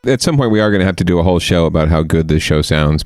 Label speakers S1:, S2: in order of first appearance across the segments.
S1: at some point we are going to have to do a whole show about how good this show sounds.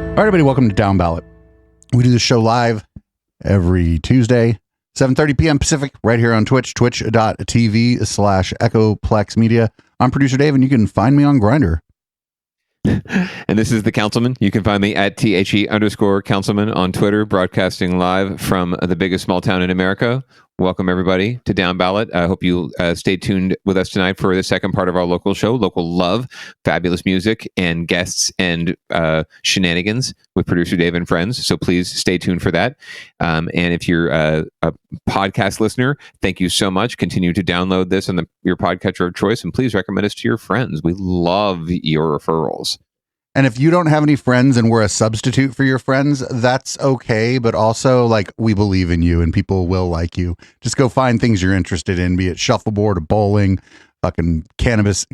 S2: All right, everybody, welcome to Downballot. We do this show live every Tuesday, 7:30 p.m. Pacific, right here on Twitch, twitch.tv/EchoPlex Media. I'm producer Dave, and you can find me on Grindr.
S1: And this is the Councilman. You can find me at @THE_Councilman on Twitter, broadcasting live from the biggest small town in America. Welcome, everybody, to Downballot. I hope you stay tuned with us tonight for the second part of our local show, Local Love, fabulous music and guests and shenanigans with producer Dave and friends. So please stay tuned for that. And if you're a podcast listener, thank you so much. Continue to download this on your podcatcher of choice, and please recommend us to your friends. We love your referrals.
S2: And if you don't have any friends and we're a substitute for your friends, that's okay. But also, like, we believe in you and people will like you. Just go find things you're interested in, be it shuffleboard or bowling, fucking cannabis,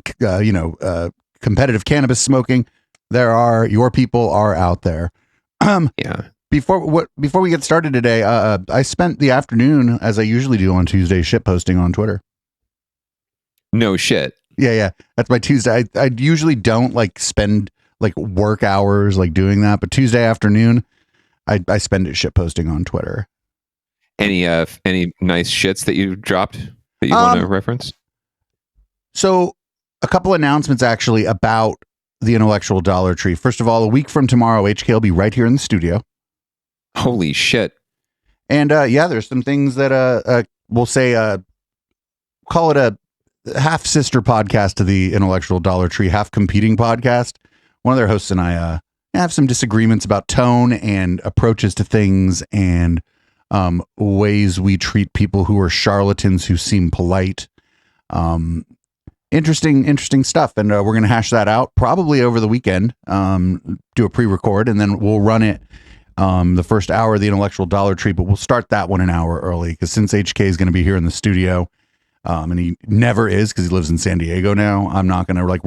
S2: competitive cannabis smoking. Your people are out there.
S1: Yeah.
S2: Before we get started today, I spent the afternoon, as I usually do on Tuesday, shit posting on Twitter.
S1: No shit.
S2: Yeah. That's my Tuesday. I usually don't like spend like work hours like doing that, but Tuesday afternoon, I spend it shit posting on Twitter.
S1: Any nice shits that you dropped that you want to reference?
S2: So a couple announcements actually about the Intellectual Dollar Tree. First of all, a week from tomorrow, HK will be right here in the studio.
S1: Holy shit.
S2: And there's some things that we'll say call it a half sister podcast to the Intellectual Dollar Tree, half competing podcast. One of their hosts and I have some disagreements about tone and approaches to things and ways we treat people who are charlatans who seem polite. Interesting stuff. And we're going to hash that out probably over the weekend, do a pre-record, and then we'll run it the first hour of the Intellectual Dollar Tree, but we'll start that one an hour early because since HK is going to be here in the studio, and he never is because he lives in San Diego now, I'm not going to like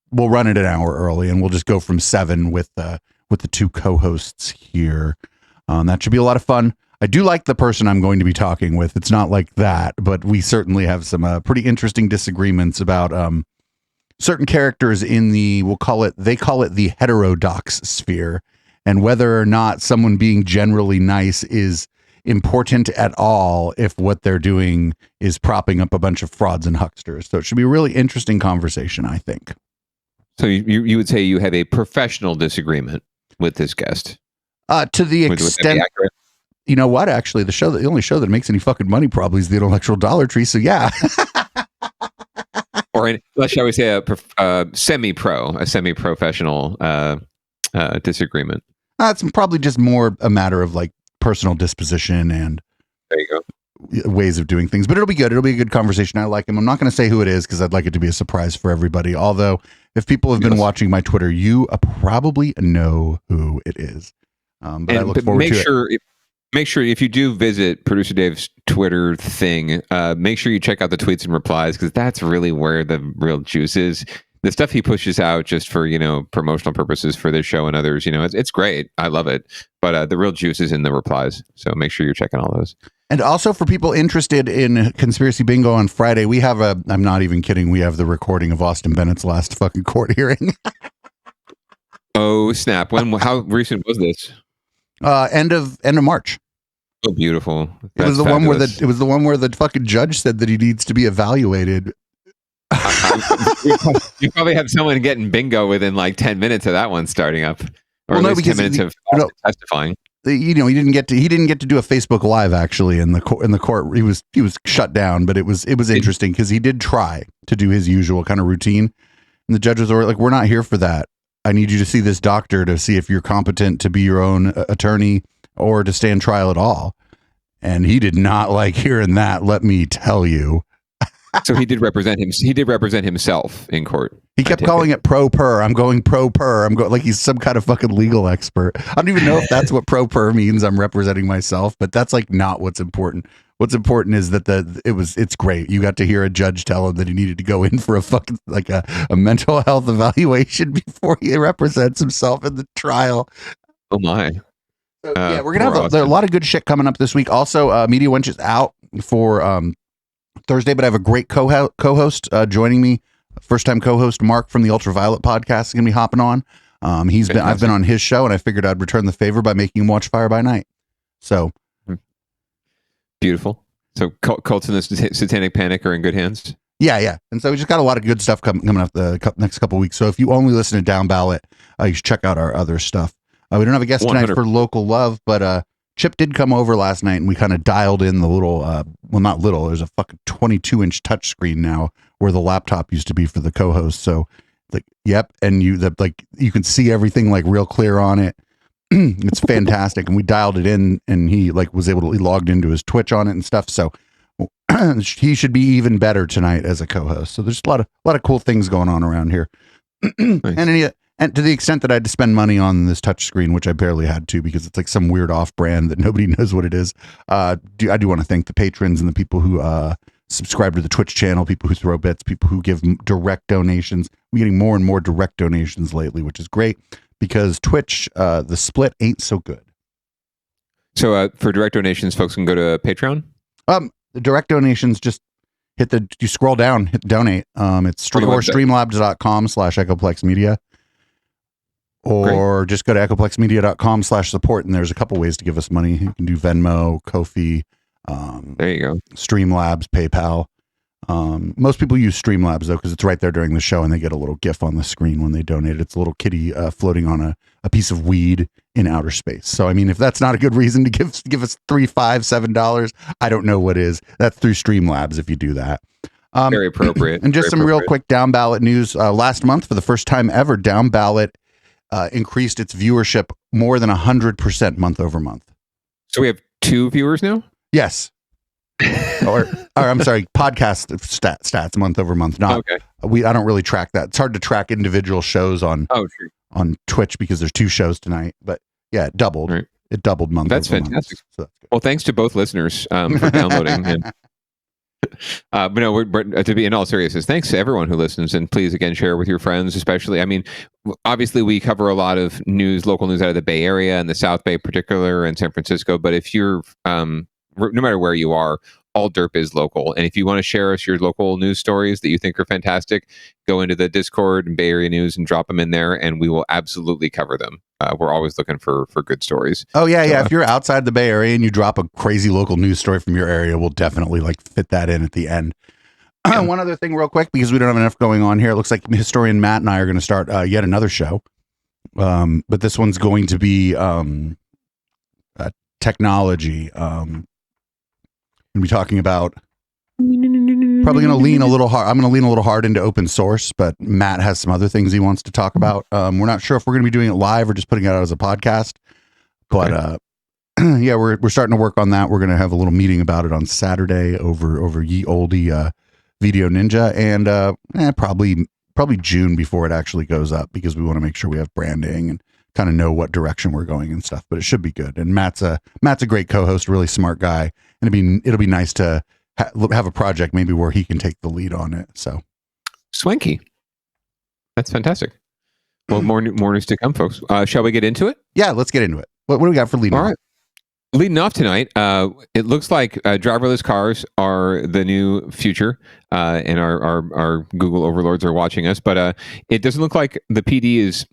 S2: we'll run it an hour early and we'll just go from 7 with the two co-hosts here. That should be a lot of fun. I do like the person I'm going to be talking with. It's not like that, but we certainly have some pretty interesting disagreements about certain characters in they call it the heterodox sphere, and whether or not someone being generally nice is important at all if what they're doing is propping up a bunch of frauds and hucksters. So it should be a really interesting conversation, I think.
S1: So you would say you have a professional disagreement with this guest?
S2: To the extent... You know what? Actually, the only show that makes any fucking money probably is the Intellectual Dollar Tree. So yeah.
S1: Or shall we say a semi-professional disagreement?
S2: It's probably just more a matter of like personal disposition and
S1: there you go,
S2: ways of doing things. But it'll be good. It'll be a good conversation. I like him. I'm not going to say who it is because I'd like it to be a surprise for everybody. Although, if people have been watching my Twitter, you probably know who it is. But I look forward to it.
S1: Make sure if you do visit Producer Dave's Twitter thing, make sure you check out the tweets and replies because that's really where the real juice is. The stuff he pushes out just for, promotional purposes for this show and others, it's great. I love it. But the real juice is in the replies. So make sure you're checking all those.
S2: And also for people interested in Conspiracy Bingo on Friday, we have I'm not even kidding, we have the recording of Austin Bennett's last fucking court hearing.
S1: Oh, snap. How recent was this?
S2: End of March.
S1: Oh, beautiful.
S2: It was the one where the fucking judge said that he needs to be evaluated.
S1: You probably have someone getting bingo within like 10 minutes of that one starting up. Or
S2: well,
S1: at least 10 minutes of testifying.
S2: He didn't get to do a Facebook Live actually in the court. He was shut down, but it was interesting because he did try to do his usual kind of routine. And the judges were like, "We're not here for that. I need you to see this doctor to see if you're competent to be your own attorney or to stand trial at all." And he did not like hearing that, let me tell you.
S1: So he did represent him. He did represent himself in court.
S2: He kept calling it pro per. I'm going pro per. I'm going like he's some kind of fucking legal expert. I don't even know if that's what pro per means. I'm representing myself, but that's like not what's important. What's important is that it's great. You got to hear a judge tell him that he needed to go in for a fucking like a mental health evaluation before he represents himself in the trial.
S1: Oh my.
S2: So, yeah, we're gonna have a lot of good shit coming up this week. Also, Media Wench is out for Thursday, but I have a great co-host joining me. First time co-host Mark from the Ultraviolet podcast is gonna be hopping on. I've been on his show, and I figured I'd return the favor by making him watch Fire by Night. So
S1: beautiful. So Cults and the Satanic Panic are in good hands.
S2: Yeah. And so we just got a lot of good stuff coming up the next couple of weeks. So if you only listen to Downballot, you should check out our other stuff. We don't have a guest 100. Tonight for Local Love, but Chip did come over last night and we kind of dialed in the little, well, not little, there's a fucking 22-inch touchscreen now where the laptop used to be for the co-host. So, yep. And you can see everything like real clear on it. It's fantastic. And we dialed it in and he was able to, he logged into his Twitch on it and stuff. So he should be even better tonight as a co-host. So there's a lot of cool things going on around here. Nice. And to the extent that I had to spend money on this touchscreen, which I barely had to because it's like some weird off-brand that nobody knows what it is. I do want to thank the patrons and the people who subscribe to the Twitch channel, people who throw bits, people who give direct donations. I'm getting more and more direct donations lately, which is great because Twitch, the split ain't so good.
S1: So for direct donations, folks can go to Patreon.
S2: The direct donations, just you scroll down, hit donate. It's streamlabs.com/echoplexmedia. Or just go to echoplexmedia.com/support, and there's a couple ways to give us money. You can do Venmo, Ko-fi,
S1: there you go,
S2: Streamlabs, PayPal. Most people use Streamlabs, though, because it's right there during the show, and they get a little GIF on the screen when they donate. It's a little kitty floating on a piece of weed in outer space. So, I mean, if that's not a good reason to give us $3, $5, $7, I don't know what is. That's through Streamlabs if you do that.
S1: Very appropriate.
S2: And just some real quick Down Ballot news. Last month, for the first time ever, Down Ballot increased its viewership more than 100% month over month.
S1: So we have 2 viewers now?
S2: Yes. or I'm sorry, podcast stats month over month. Not okay. I don't really track that. It's hard to track individual shows on Twitch because there's 2 shows tonight. But yeah, it doubled. Right. It doubled month.
S1: That's
S2: over
S1: fantastic.
S2: Month, so that's good.
S1: Well, thanks to both listeners for downloading. And, but no, we're, to be in all seriousness, thanks to everyone who listens, and please again share with your friends, especially. I mean, obviously we cover a lot of local news out of the Bay Area and the South Bay, in particular, and San Francisco. But if you're no matter where you are, all derp is local. And if you want to share us your local news stories that you think are fantastic, go into the Discord and Bay Area News and drop them in there, and we will absolutely cover them. We're always looking for good stories.
S2: Oh, yeah, so, yeah. If you're outside the Bay Area and you drop a crazy local news story from your area, we'll definitely fit that in at the end. One other thing real quick, because we don't have enough going on here. It looks like historian Matt and I are going to start yet another show. But this one's going to be technology. We'll be talking about probably going to lean a little hard. I'm going to lean a little hard into open source, but Matt has some other things he wants to talk about. We're not sure if we're going to be doing it live or just putting it out as a podcast, but yeah, we're starting to work on that. We're going to have a little meeting about it on Saturday over ye olde Video Ninja, and probably June before it actually goes up, because we want to make sure we have branding and kind of know what direction we're going and stuff. But it should be good. And Matt's a great co-host, really smart guy, and it'll be nice to have a project maybe where he can take the lead on it. So
S1: swanky, that's fantastic. Well, more news to come, folks. Shall we get into it?
S2: Yeah, let's get into it. What do we got for leading?
S1: All right. Leading off tonight, it looks like driverless cars are the new future, and our Google overlords are watching us. But it doesn't look like the PD is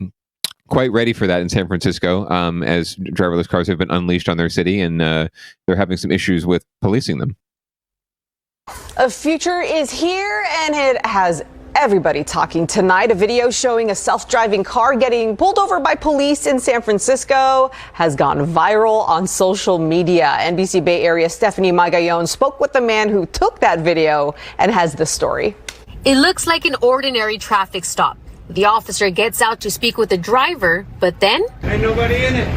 S1: quite ready for that in San Francisco, as driverless cars have been unleashed on their city, and they're having some issues with policing them.
S3: A future is here, and it has everybody talking tonight. A video showing a self-driving car getting pulled over by police in San Francisco has gone viral on social media. NBC Bay Area Stephanie Magallon spoke with the man who took that video and has the story.
S4: It looks like an ordinary traffic stop. The officer gets out to speak with the driver, but then
S5: ain't nobody in it.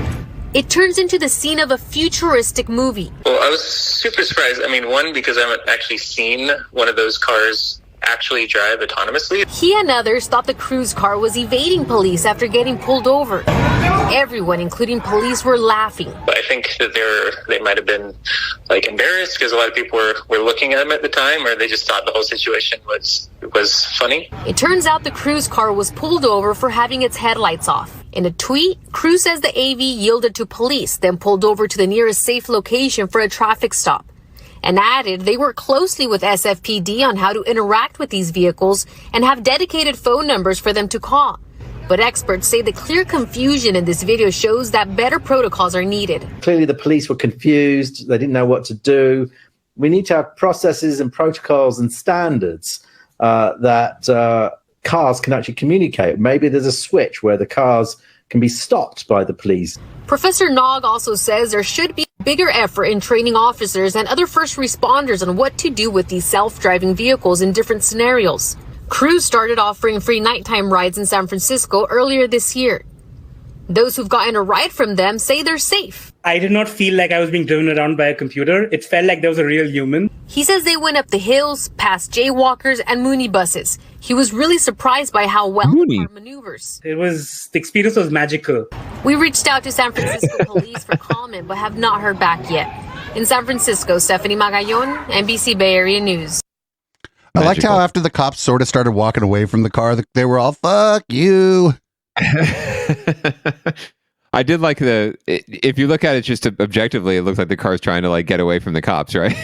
S4: It turns into the scene of a futuristic movie.
S6: Well, I was super surprised. I mean, one, because I haven't actually seen one of those cars actually drive autonomously.
S4: He and others thought the cruise car was evading police after getting pulled over. Everyone, including police, were laughing.
S6: I think that they might have been embarrassed because a lot of people were looking at them at the time, or they just thought the whole situation was funny.
S4: It turns out the cruise car was pulled over for having its headlights off. In a tweet, Cruise says the AV yielded to police, then pulled over to the nearest safe location for a traffic stop, and added they work closely with SFPD on how to interact with these vehicles and have dedicated phone numbers for them to call. But experts say the clear confusion in this video shows that better protocols are needed.
S7: Clearly the police were confused. They didn't know what to do. We need to have processes and protocols and standards that cars can actually communicate. Maybe there's a switch where the cars can be stopped by the police.
S4: Professor Nog also says there should be a bigger effort in training officers and other first responders on what to do with these self-driving vehicles in different scenarios. Cruise started offering free nighttime rides in San Francisco earlier this year. Those who've gotten a ride from them say they're safe.
S5: I did not feel like I was being driven around by a computer. It felt like there was a real human.
S4: He says they went up the hills, past jaywalkers and Mooney buses. He was really surprised by how well the car maneuvers.
S5: The experience was magical.
S4: We reached out to San Francisco police for comment, but have not heard back yet. In San Francisco, Stephanie Magallon, NBC Bay Area News.
S2: I liked how after the cops sort of started walking away from the car, they were all, "Fuck you."
S1: I did like if you look at it just objectively, it looks like the car's trying to like get away from the cops, right?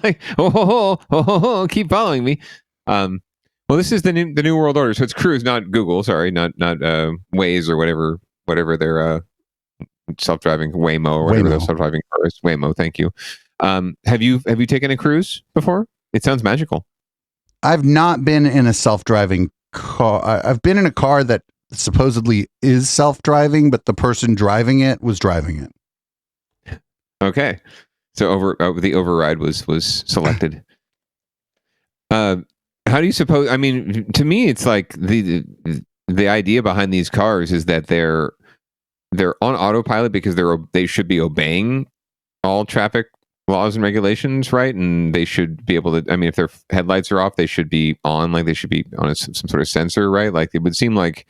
S1: Like, keep following me. Well, this is the new world order. So it's Cruise, not Google. Sorry, not Waze or whatever their self-driving Waymo or whatever their self-driving car is. Waymo, thank you. Have you taken a cruise before? It sounds magical.
S2: I've not been in a self-driving car. I've been in a car that supposedly is self-driving, but the person driving it was driving it.
S1: Okay, so the override was selected. How do you suppose? I mean, to me, it's like the idea behind these cars is that they're on autopilot because they should be obeying all traffic laws and regulations, right? And they should be able to. I mean, if their headlights are off, they should be on. Like they should be on some sort of sensor, right? Like it would seem like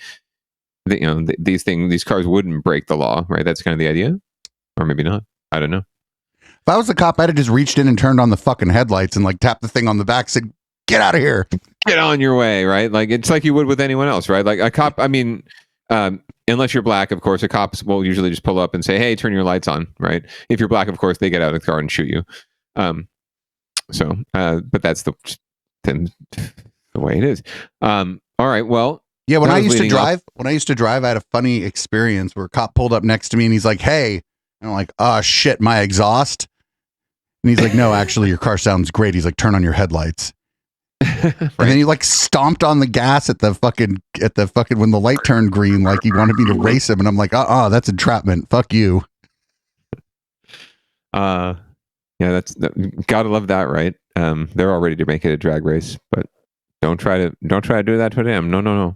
S1: these cars wouldn't break the law, right? That's kind of the idea, or maybe not. I don't know.
S2: If I was the cop, I'd have just reached in and turned on the fucking headlights and like tapped the thing on the back, said, "Get out of here,
S1: get on your way," right? Like it's like you would with anyone else, right? Like a cop. I mean, unless you're black, of course, the cops will usually just pull up and say, "Hey, turn your lights on," right? If you're black, of course, they get out of the car and shoot you. But that's the way it is. All right, well.
S2: Yeah, when I used to drive, I had a funny experience where a cop pulled up next to me and he's like, "Hey," and I'm like, "Oh shit, my exhaust." And he's like, "No, actually, your car sounds great." He's like, "Turn on your headlights." Right. And then he like stomped on the gas at the fucking when the light turned green, like he wanted me to race him, and I'm like, that's entrapment. Fuck you.
S1: Yeah, gotta love that, right? They're all ready to make it a drag race, but don't try to do that to them. No.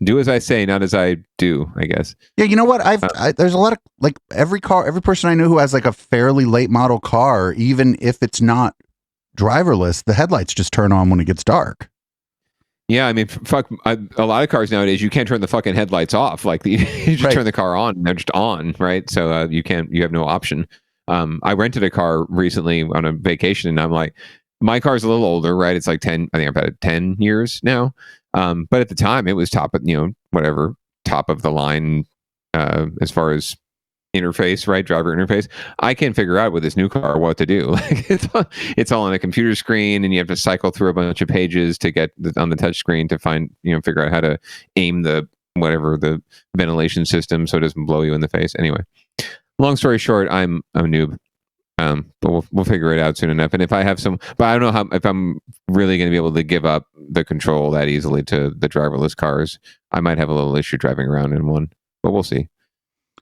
S1: Do as I say, not as I do, I guess.
S2: Yeah, you know what? There's a lot of like every person I know who has like a fairly late model car, even if it's not driverless, the headlights just turn on when it gets dark.
S1: Yeah, I mean, a lot of cars nowadays, you can't turn the fucking headlights off. Like you just turn the car on, and they're just on, right? So you have no option. I rented a car recently on a vacation, and I'm like, my car's a little older, right? It's like 10, I think I've had it 10 years now. But at the time it was top of the line, as far as interface, right? Driver interface. I can't figure out with this new car what to do. Like it's all on a computer screen, and you have to cycle through a bunch of pages to get on the touch screen to find, figure out how to aim the ventilation system so it doesn't blow you in the face. Anyway, long story short, I'm a noob. But we'll figure it out soon enough. And if I have but I don't know if I'm really going to be able to give up the control that easily to the driverless cars. I might have a little issue driving around in one, but we'll see.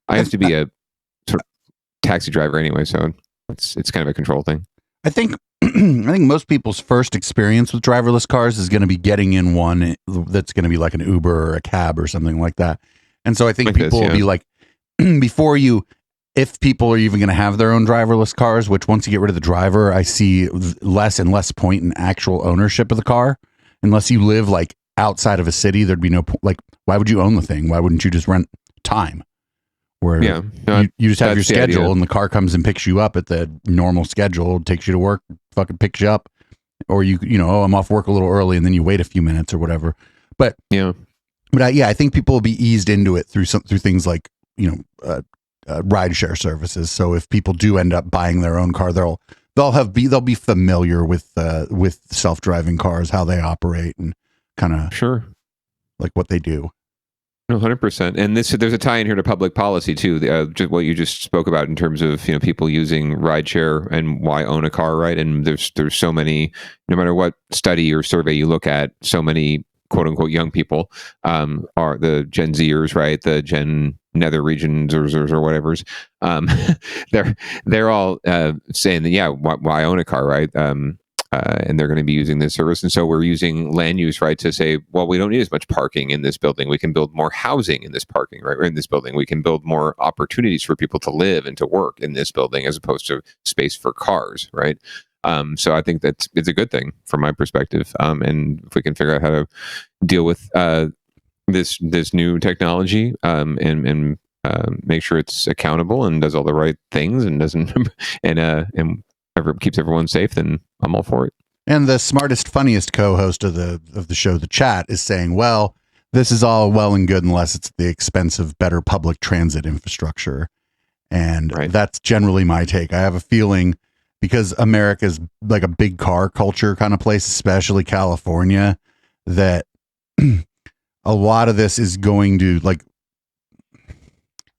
S1: I have to be a sort of taxi driver anyway, so it's kind of a control thing.
S2: I think most people's first experience with driverless cars is going to be getting in one that's going to be like an Uber or a cab or something like that. And so I think people will be like, if people are even going to have their own driverless cars, which once you get rid of the driver, I see less and less point in actual ownership of the car. Unless you live like outside of a city, there'd be no point. Like, why would you own the thing? Why wouldn't you just rent time? Where you just have your schedule and the car comes and picks you up at the normal schedule, takes you to work, fucking picks you up. Or I'm off work a little early and then you wait a few minutes or whatever. But I think people will be eased into it through things like, rideshare services. So if people do end up buying their own car, they'll be familiar with self-driving cars, how they operate, and kind of like what they do.
S1: No, 100%. And there's a tie in here to public policy too. Just what you just spoke about in terms of people using rideshare and why own a car, right? And there's so many, no matter what study or survey you look at, so many quote unquote young people are the Gen Zers, right? The Gen Nether regions or whatever's. They're all saying that why own a car, right? And they're going to be using this service. And so we're using land use, right, to say, well, we don't need as much parking in this building. We can build more housing in this parking, right? Or in this building, we can build more opportunities for people to live and to work in this building as opposed to space for cars, right? So I think it's a good thing from my perspective. And if we can figure out how to deal with this new technology and make sure it's accountable and does all the right things and doesn't and keeps everyone safe, then I'm all for it.
S2: And the smartest, funniest co-host of the show, The Chat, is saying, well, this is all well and good unless it's at the expense of better public transit infrastructure. And that's generally my take. I have a feeling because America's like a big car culture kind of place, especially California, that a lot of this is going to like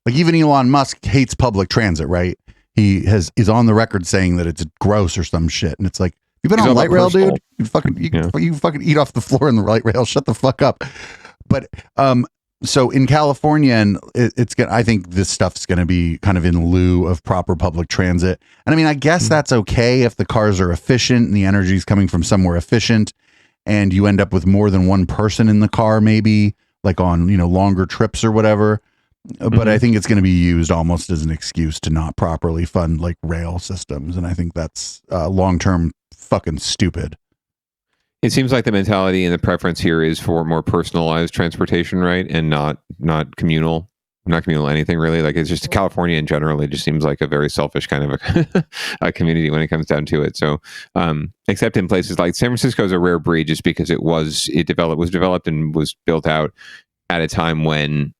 S2: even Elon Musk hates public transit, right? He is on the record saying that it's gross or some shit. And it's like, you've been on light rail, dude. You fucking eat off the floor in the light rail. Shut the fuck up. But, so in California, and I think this stuff's going to be kind of in lieu of proper public transit. And I mean, I guess that's okay if the cars are efficient and the energy is coming from somewhere efficient, and you end up with more than one person in the car, maybe like on, longer trips or whatever. But I think it's going to be used almost as an excuse to not properly fund like rail systems. And I think that's long-term fucking stupid.
S1: It seems like the mentality and the preference here is for more personalized transportation, right? And not communal, anything really. Like it's just California in general. It just seems like a very selfish kind of a community when it comes down to it. So, except in places like San Francisco is a rare breed, just because it was developed and was built out at a time when,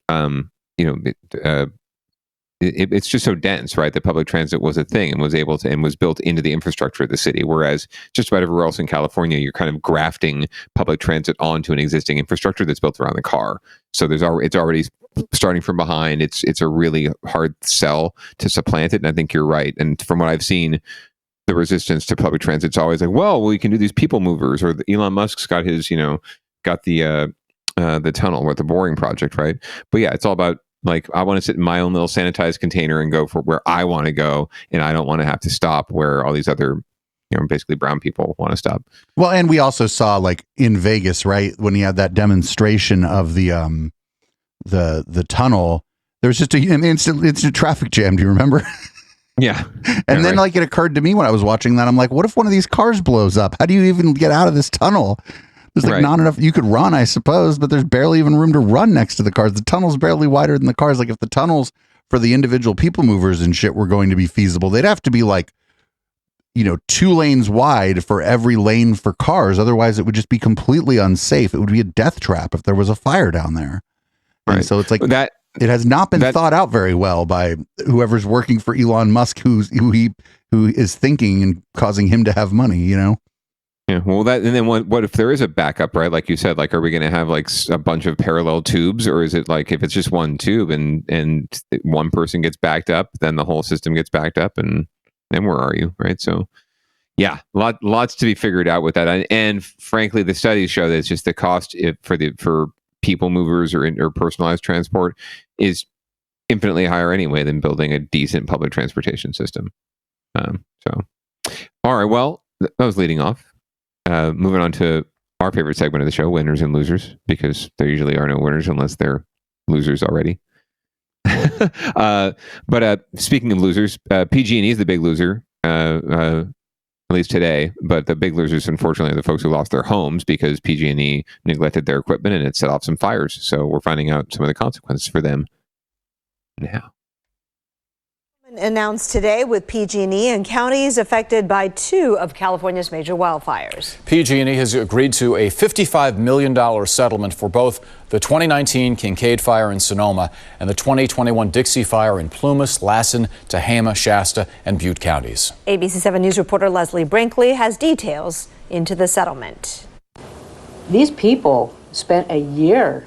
S1: it's just so dense, right? That public transit was a thing and was built into the infrastructure of the city. Whereas just about everywhere else in California, you're kind of grafting public transit onto an existing infrastructure that's built around the car. So it's already starting from behind. It's a really hard sell to supplant it. And I think you're right. And from what I've seen, the resistance to public transit's always like, well, we can do these people movers, or Elon Musk's got his, got the tunnel or the boring project, right? But yeah, it's all about, like, I want to sit in my own little sanitized container and go for where I want to go, and I don't want to have to stop where all these other, basically brown people want to stop. Well,
S2: and we also saw, like, in Vegas, right, when he had that demonstration of the tunnel, there was just an instant traffic jam. Do you remember?
S1: Yeah.
S2: And then, like, it occurred to me when I was watching that, I'm like, what if one of these cars blows up? How do you even get out of this tunnel? There's like not enough. You could run, I suppose, but there's barely even room to run next to the cars. The tunnel's barely wider than the cars. Like if the tunnels for the individual people movers and shit were going to be feasible, they'd have to be like, 2 lanes wide for every lane for cars. Otherwise, it would just be completely unsafe. It would be a death trap if there was a fire down there. Right. And so it's like that. It has not been thought out very well by whoever's working for Elon Musk, who is thinking and causing him to have money.
S1: Yeah, well, and then what if there is a backup, right? Like you said, like, are we going to have like a bunch of parallel tubes, or is it like if it's just one tube and one person gets backed up, then the whole system gets backed up, and then where are you, right? So, yeah, lots to be figured out with that, and frankly, the studies show that it's just the cost for people movers or personalized transport is infinitely higher anyway than building a decent public transportation system. So, all right, well, that was leading off. Moving on to our favorite segment of the show, winners and losers, because there usually are no winners unless they're losers already. But speaking of losers, PG&E is the big loser, at least today. But the big losers, unfortunately, are the folks who lost their homes because PG&E neglected their equipment and it set off some fires. So we're finding out some of the consequences for them now.
S8: Announced today with PG&E and counties affected by 2 of California's major wildfires.
S9: PG&E has agreed to a $55 million settlement for both the 2019 Kincaid fire in Sonoma and the 2021 Dixie fire in Plumas, Lassen, Tehama, Shasta, and Butte counties.
S8: ABC 7 News reporter Leslie Brinkley has details into the settlement.
S10: These people spent a year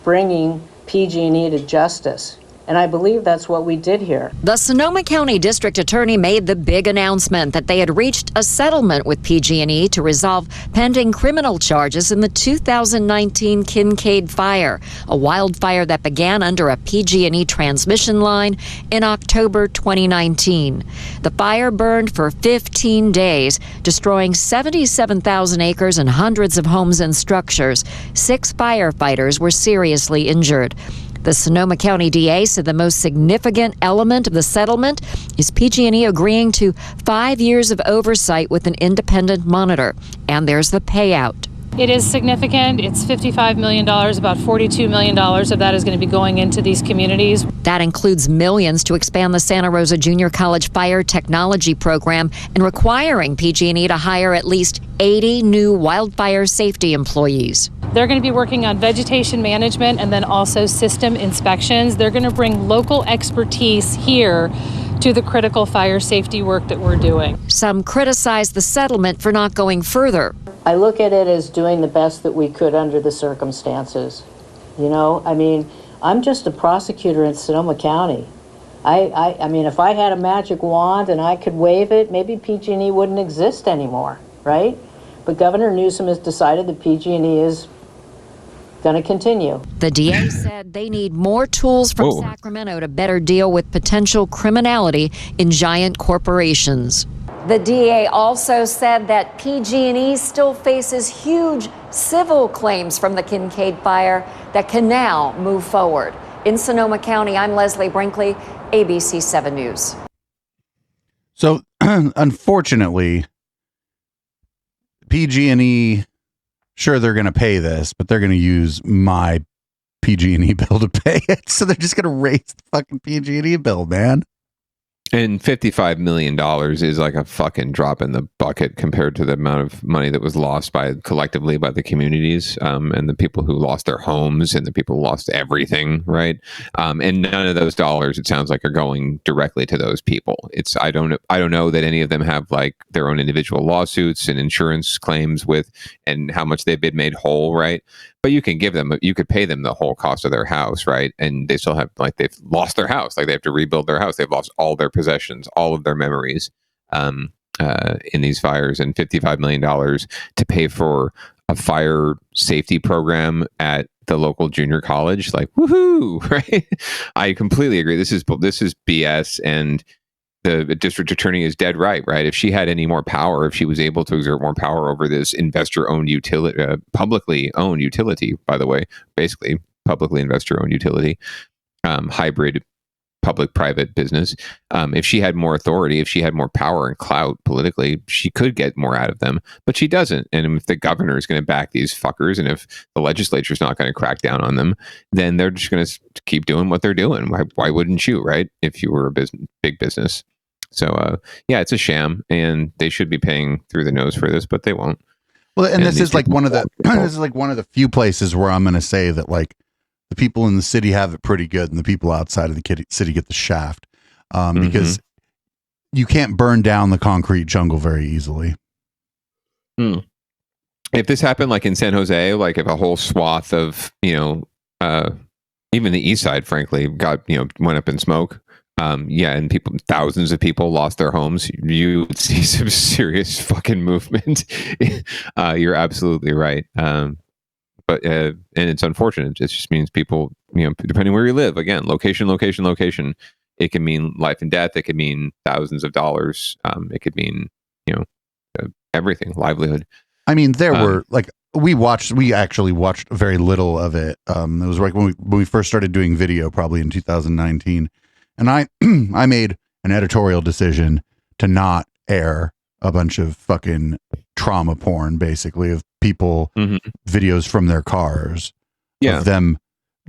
S10: bringing PG&E to justice. And I believe that's what we did here.
S11: The Sonoma County District Attorney made the big announcement that they had reached a settlement with PG&E to resolve pending criminal charges in the 2019 Kincaid fire, a wildfire that began under a PG&E transmission line in October 2019. The fire burned for 15 days, destroying 77,000 acres and hundreds of homes and structures. 6 firefighters were seriously injured. The Sonoma County DA said the most significant element of the settlement is PG&E agreeing to 5 years of oversight with an independent monitor. And there's the payout.
S12: It is significant. It's $55 million. About $42 million of that is going to be going into these communities.
S11: That includes millions to expand the Santa Rosa Junior College Fire Technology Program and requiring PG&E to hire at least 80 new wildfire safety employees.
S12: They're going to be working on vegetation management and then also system inspections. They're going to bring local expertise here to the critical fire safety work that we're doing.
S11: Some criticize the settlement for not going further.
S10: I look at it as doing the best that we could under the circumstances. You know, I mean, I'm just a prosecutor in Sonoma County. I mean, if I had a magic wand and I could wave it, maybe PG&E wouldn't exist anymore, right? But Governor Newsom has decided that PG&E is going to continue.
S11: The DA said they need more tools from Sacramento to better deal with potential criminality in giant corporations. The DA also said that PG&E still faces huge civil claims from the Kincaid fire that can now move forward. In Sonoma County, I'm Leslie Brinkley, ABC 7 News.
S2: So, unfortunately, PG&E, sure, they're going to pay this, but they're going to use my PG&E bill to pay it. So they're just going to raise the fucking PG&E bill, man.
S1: And $55 million is like a fucking drop in the bucket compared to the amount of money that was lost collectively by the communities and the people who lost their homes and the people who lost everything, right? And none of those dollars, it sounds like, are going directly to those people. I don't know that any of them have like their own individual lawsuits and insurance claims with and how much they've been made whole, right? But you could pay them the whole cost of their house, right? And they still have, like, they've lost their house. Like, they have to rebuild their house. They've lost all their possessions, all of their memories in these fires. And $55 million to pay for a fire safety program at the local junior college, like, woohoo, right? I completely agree. This is BS, and the district attorney is dead right? If she had any more power, if she was able to exert more power over this investor-owned utility, publicly owned utility, by the way, basically publicly investor-owned utility, hybrid public-private business. If she had more authority, if she had more power and clout politically, she could get more out of them, but she doesn't. And if the governor is going to back these fuckers, and if the legislature is not going to crack down on them, then they're just going to keep doing what they're doing. Why wouldn't you, right? If you were a big business. So, yeah, it's a sham, and they should be paying through the nose for this, but they won't.
S2: Well, and this is like one of the few places where I'm going to say that, like, the people in the city have it pretty good, and the people outside of the city get the shaft, because you can't burn down the concrete jungle very easily.
S1: If this happened like in San Jose, like if a whole swath of, even the east side, frankly, went up in smoke, and thousands of people lost their homes, you would see some serious fucking movement. You're absolutely right. But and it's unfortunate. It just means people, depending where you live, again, location, it can mean life and death. It could mean thousands of dollars. It could mean, everything, livelihood.
S2: I mean, there were like, we actually watched very little of it. It was like when we first started doing video, probably in 2019. And I made an editorial decision to not air a bunch of fucking trauma porn, basically, of people, videos from their cars, of them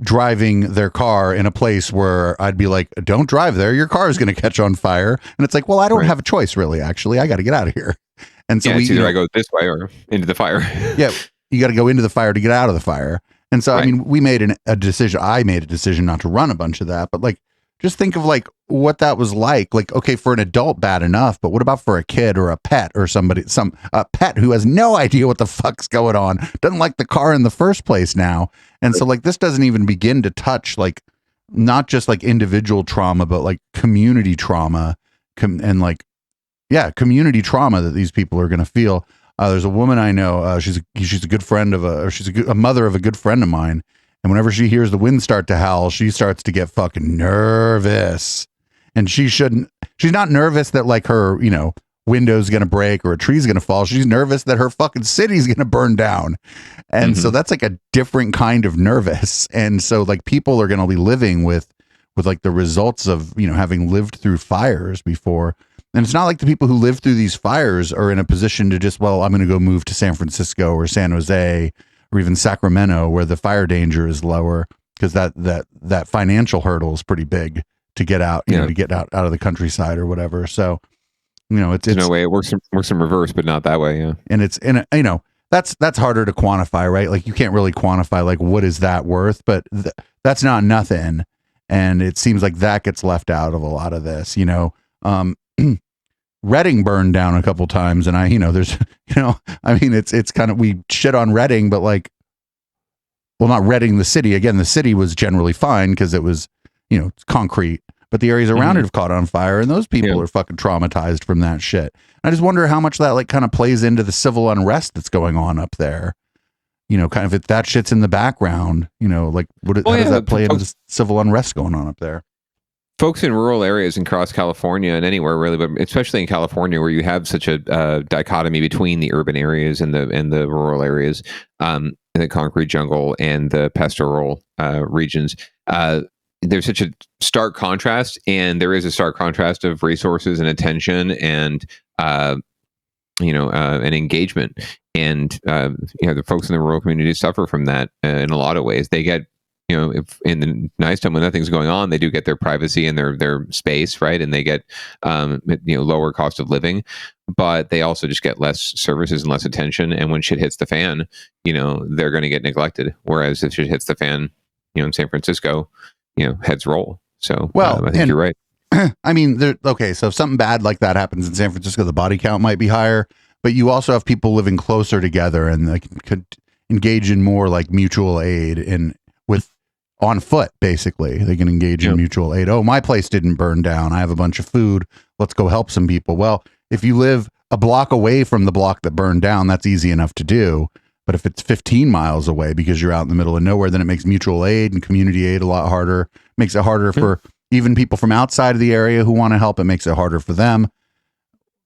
S2: driving their car in a place where I'd be like, don't drive there, your car is going to catch on fire. And it's like, well, I don't have a choice, really, actually. I got to get out of here. And so
S1: it's either I go this way or into the fire.
S2: Yeah, you got to go into the fire to get out of the fire. And so, I mean, we made a decision. I made a decision not to run a bunch of that, but like, just think of like what that was like. Like, okay, for an adult, bad enough, but what about for a kid or a pet or a pet who has no idea what the fuck's going on, doesn't like the car in the first place now. And so like, this doesn't even begin to touch like, not just like individual trauma, but like community trauma community trauma that these people are going to feel. There's a woman I know, she's a good friend of a mother of a good friend of mine. And whenever she hears the wind start to howl, she starts to get fucking nervous. And she's not nervous that like her, window's going to break or a tree's going to fall. She's nervous that her fucking city's going to burn down. And so that's like a different kind of nervous. And so like people are going to be living with like the results of, having lived through fires before. And it's not like the people who live through these fires are in a position to just, well, I'm going to go move to San Francisco or San Jose or even Sacramento, where the fire danger is lower, because that financial hurdle is pretty big to get out, to get out of the countryside or whatever. So, it's
S1: no way it works in reverse, but not that way. Yeah.
S2: And that's harder to quantify, right? Like you can't really quantify like what is that worth, but that's not nothing. And it seems like that gets left out of a lot of this, you know. Reading burned down a couple times, and there's, I mean, it's kind of, we shit on Reading, but like, well, not Reading the city. Again, the city was generally fine because it was, it's concrete, but the areas around it have caught on fire, and those people are fucking traumatized from that shit. I just wonder how much that like kind of plays into the civil unrest that's going on up there. Kind of if that shit's in the background, like how does that play into the civil unrest going on up there?
S1: Folks in rural areas across California and anywhere really, but especially in California where you have such a dichotomy between the urban areas and the rural areas, the concrete jungle and the pastoral regions, there's such a stark contrast, and there is a stark contrast of resources and attention and and engagement. And the folks in the rural communities suffer from that in a lot of ways. They get, if in the nice time when nothing's going on, they do get their privacy and their space, right? And they get lower cost of living, but they also just get less services and less attention. And when shit hits the fan, they're going to get neglected. Whereas if shit hits the fan, in San Francisco, heads roll. So I think you're right.
S2: I mean, so if something bad like that happens in San Francisco, the body count might be higher, but you also have people living closer together and they could engage in more like mutual aid on foot, basically. They can engage in mutual aid. Oh, my place didn't burn down. I have a bunch of food. Let's go help some people. Well, if you live a block away from the block that burned down, that's easy enough to do. But if it's 15 miles away because you're out in the middle of nowhere, then it makes mutual aid and community aid a lot harder. Makes it harder for even people from outside of the area who want to help. It makes it harder for them.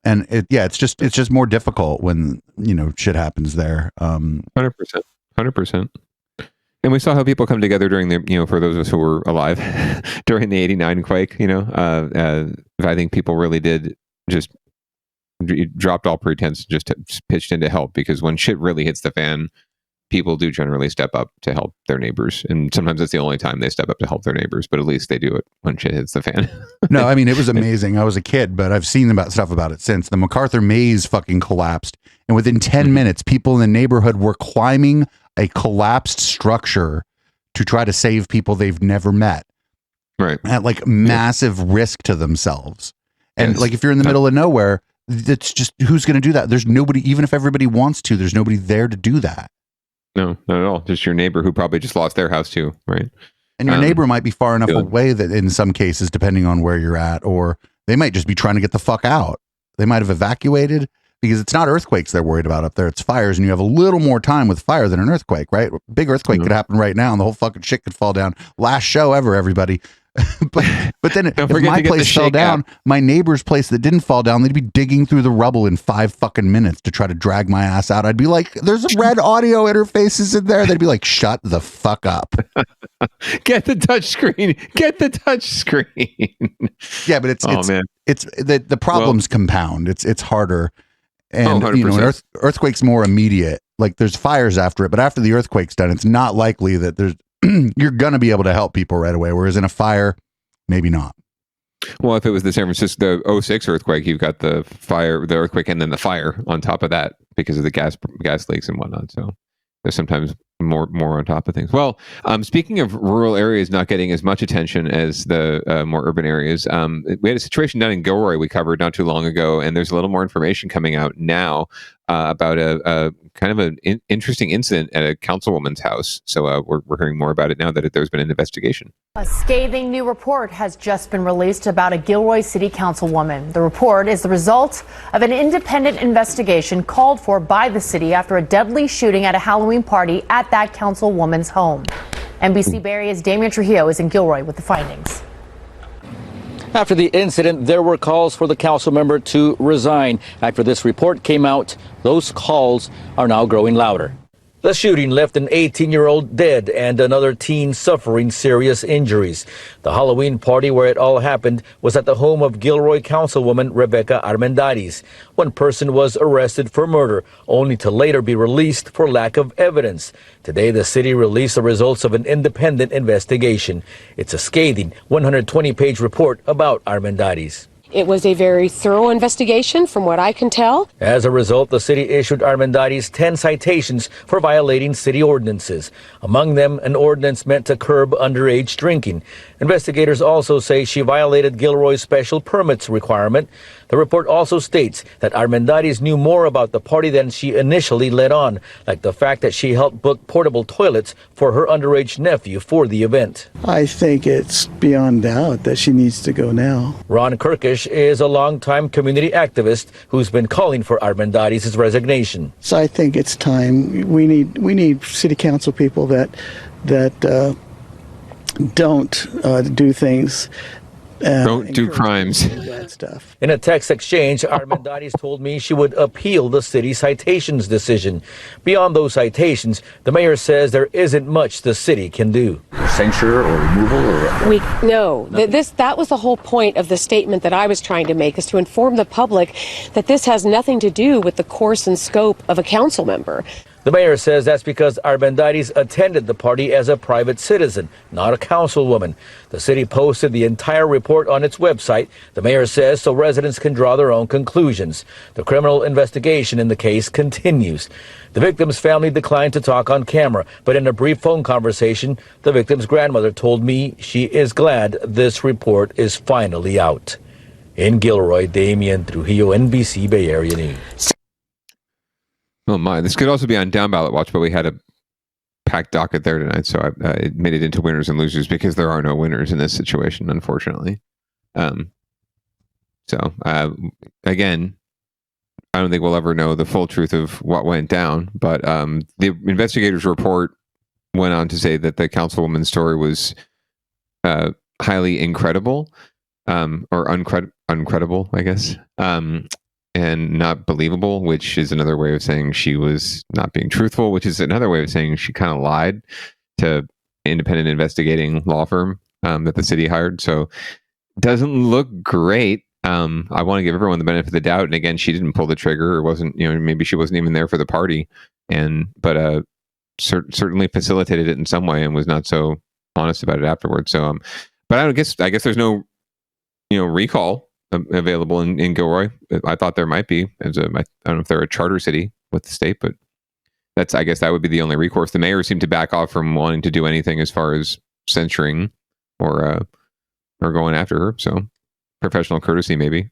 S2: And it's just more difficult when, shit happens there.
S1: 100%. And we saw how people come together during the, for those of us who were alive during the 89 quake, I think people really did just dropped all pretense, just pitched in to help, because when shit really hits the fan, people do generally step up to help their neighbors. And sometimes it's the only time they step up to help their neighbors, but at least they do it when shit hits the fan.
S2: No, I mean, it was amazing. I was a kid, but I've seen stuff about it since. The MacArthur maze fucking collapsed. And within 10 minutes, people in the neighborhood were climbing a collapsed structure to try to save people they've never met.
S1: Right.
S2: At like massive risk to themselves. And like, if you're in the middle of nowhere, that's just, who's going to do that? There's nobody, even if everybody wants to, there's nobody there to do that.
S1: No, not at all. Just your neighbor who probably just lost their house too, right?
S2: And your neighbor might be far enough away that in some cases, depending on where you're at, or they might just be trying to get the fuck out. They might have evacuated, because it's not earthquakes they're worried about up there. It's fires, and you have a little more time with fire than an earthquake, right? A big earthquake could happen right now and the whole fucking shit could fall down. Last show ever, everybody. but then if my place fell down, my neighbor's place that didn't fall down, they'd be digging through the rubble in 5 fucking minutes to try to drag my ass out. I'd be like, there's red audio interfaces in there. They'd be like, shut the fuck up.
S1: Get the touch screen. Get the touch screen.
S2: Yeah, but it's the problems compound. It's harder. And an earthquake's more immediate. Like there's fires after it, but after the earthquake's done, it's not likely that you're going to be able to help people right away. Whereas in a fire, maybe not.
S1: Well, if it was the San Francisco 06 earthquake, you've got the earthquake, and then the fire on top of that because of the gas leaks and whatnot. So there's sometimes more on top of things. Well, speaking of rural areas not getting as much attention as the more urban areas, we had a situation down in Gilroy we covered not too long ago, and there's a little more information coming out now about a kind of an interesting incident at a councilwoman's house. So we're hearing more about it now that there's been an investigation.
S13: A scathing new report has just been released about a Gilroy City Councilwoman. The report is the result of an independent investigation called for by the city after a deadly shooting at a Halloween party at that councilwoman's home. NBC Bay Area's Damian Trujillo is in Gilroy with the findings.
S14: After the incident, there were calls for the council member to resign. After this report came out, those calls are now growing louder. The shooting left an 18-year-old dead and another teen suffering serious injuries. The Halloween party where it all happened was at the home of Gilroy Councilwoman Rebecca Armendariz. One person was arrested for murder, only to later be released for lack of evidence. Today, the city released the results of an independent investigation. It's a scathing 120-page report about Armendariz.
S15: It was a very thorough investigation from what I can tell.
S14: As a result, the city issued Armendariz 10 citations for violating city ordinances. Among them, an ordinance meant to curb underage drinking. Investigators also say she violated Gilroy's special permits requirement. The report also states that Armendariz knew more about the party than she initially let on, like the fact that she helped book portable toilets for her underage nephew for the event.
S16: I think it's beyond doubt that she needs to go now.
S14: Ron Kirkish is a longtime community activist who's been calling for Armendariz's resignation.
S16: So I think it's time. We need city council people that don't do things.
S1: Don't do crimes.
S16: Bad stuff.
S14: In a text exchange, Armendariz told me she would appeal the city citations decision. Beyond those citations, the mayor says there isn't much the city can do.
S17: Censure or removal or
S15: That was the whole point of the statement that I was trying to make, is to inform the public that this has nothing to do with the course and scope of a council member.
S14: The mayor says that's because Armendariz attended the party as a private citizen, not a councilwoman. The city posted the entire report on its website, the mayor says, so residents can draw their own conclusions. The criminal investigation in the case continues. The victim's family declined to talk on camera, but in a brief phone conversation, the victim's grandmother told me she is glad this report is finally out. In Gilroy, Damian Trujillo, NBC Bay Area News.
S1: Oh my! This could also be on Downballot Watch, but we had a packed docket there tonight, so I made it into winners and losers because there are no winners in this situation, unfortunately. Again, I don't think we'll ever know the full truth of what went down, but the investigators' report went on to say that the councilwoman's story was highly incredible, or uncredible, I guess. And not believable, which is another way of saying she was not being truthful, which is another way of saying she kind of lied to independent investigating law firm that the city hired. So doesn't look great. I want to give everyone the benefit of the doubt. And again, she didn't pull the trigger, or wasn't, maybe she wasn't even there for the party, but certainly facilitated it in some way and was not so honest about it afterwards. So, but I guess there's no, recall available in Gilroy. I thought there might be. I don't know if they're a charter city with the state, but I guess that would be the only recourse. The mayor seemed to back off from wanting to do anything as far as censuring or going after her. So professional courtesy maybe.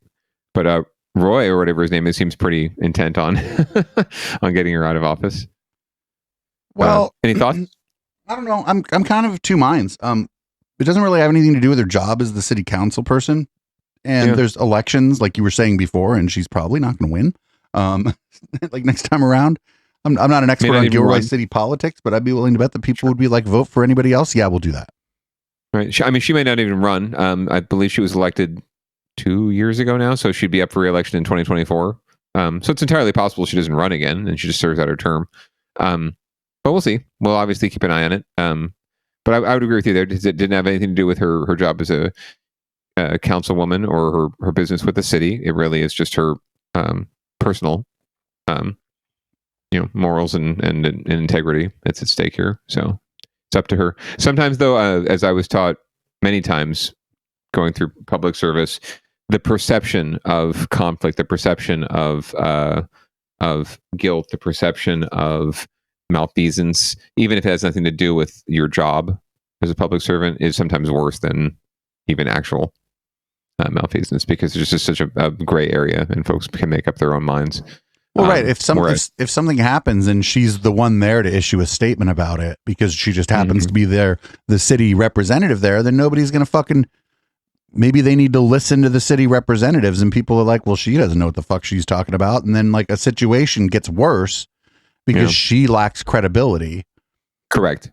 S1: But Roy, or whatever his name is, seems pretty intent on on getting her out of office.
S2: Well,
S1: any thoughts?
S2: I don't know. I'm kind of of two minds. It doesn't really have anything to do with her job as the city council person. And there's elections, like you were saying before, and she's probably not going to win. Like next time around, I'm not an expert on Gilroy city politics, but I'd be willing to bet that people would be like, vote for anybody else. Yeah, we'll do that.
S1: Right. She may not even run. I believe she was elected 2 years ago now, so she'd be up for re-election in 2024. So it's entirely possible she doesn't run again and she just serves out her term. But we'll see. We'll obviously keep an eye on it. But I would agree with you there. It didn't have anything to do with her job as a councilwoman or her business with the city. It really is just her personal morals and integrity that's at stake here. So it's up to her. Sometimes though, as I was taught many times going through public service, the perception of conflict, the perception of guilt, the perception of malfeasance, even if it has nothing to do with your job as a public servant, is sometimes worse than even actual malfeasance, because there's just such a gray area and folks can make up their own minds.
S2: Well, right. If something happens and she's the one there to issue a statement about it because she just happens to be there, the city representative there, then nobody's going to maybe they need to listen to the city representatives, and people are like, well, she doesn't know what the fuck she's talking about. And then like a situation gets worse because she lacks credibility.
S1: Correct.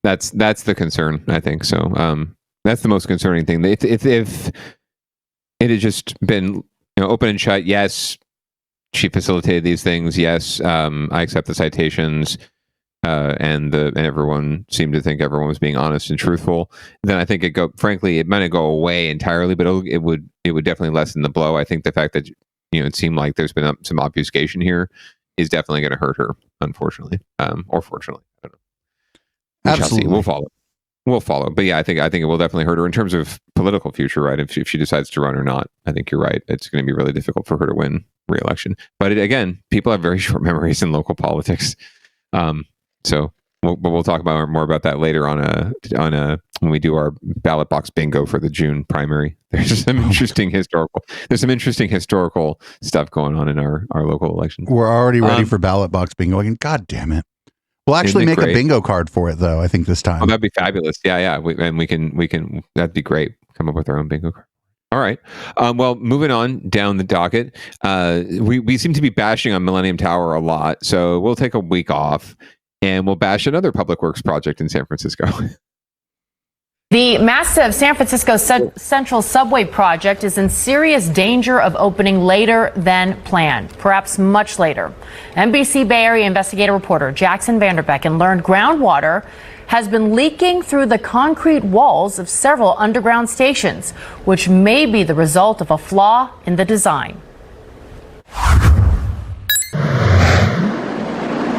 S1: That's the concern, I think. So that's the most concerning thing. If it had just been open and shut, yes, she facilitated these things, yes, I accept the citations, and everyone seemed to think everyone was being honest and truthful, then I think it might not go away entirely, but it would definitely lessen the blow. I think the fact that it seemed like there's been some obfuscation here is definitely going to hurt her, unfortunately, or fortunately. I don't know.
S2: Absolutely.
S1: We'll follow. we'll follow. But yeah, I think it will definitely hurt her in terms of political future, right? If she decides to run or not, I think you're right. It's going to be really difficult for her to win re-election. But again, people have very short memories in local politics. So we'll talk more about that later on when we do our ballot box bingo for the June primary. There's some interesting historical stuff going on in our local election.
S2: We're already ready for ballot box bingo. God damn it. We'll actually make a bingo card for it, though, I think this time.
S1: Oh, that'd be fabulous. Yeah. We can, that'd be great. Come up with our own bingo card. All right. Well, moving on down the docket, we seem to be bashing on Millennium Tower a lot, so we'll take a week off and we'll bash another public works project in San Francisco.
S13: The massive San Francisco Central Subway project is in serious danger of opening later than planned, perhaps much later. NBC Bay Area investigative reporter Jackson Vanderbecken learned groundwater has been leaking through the concrete walls of several underground stations, which may be the result of a flaw in the design.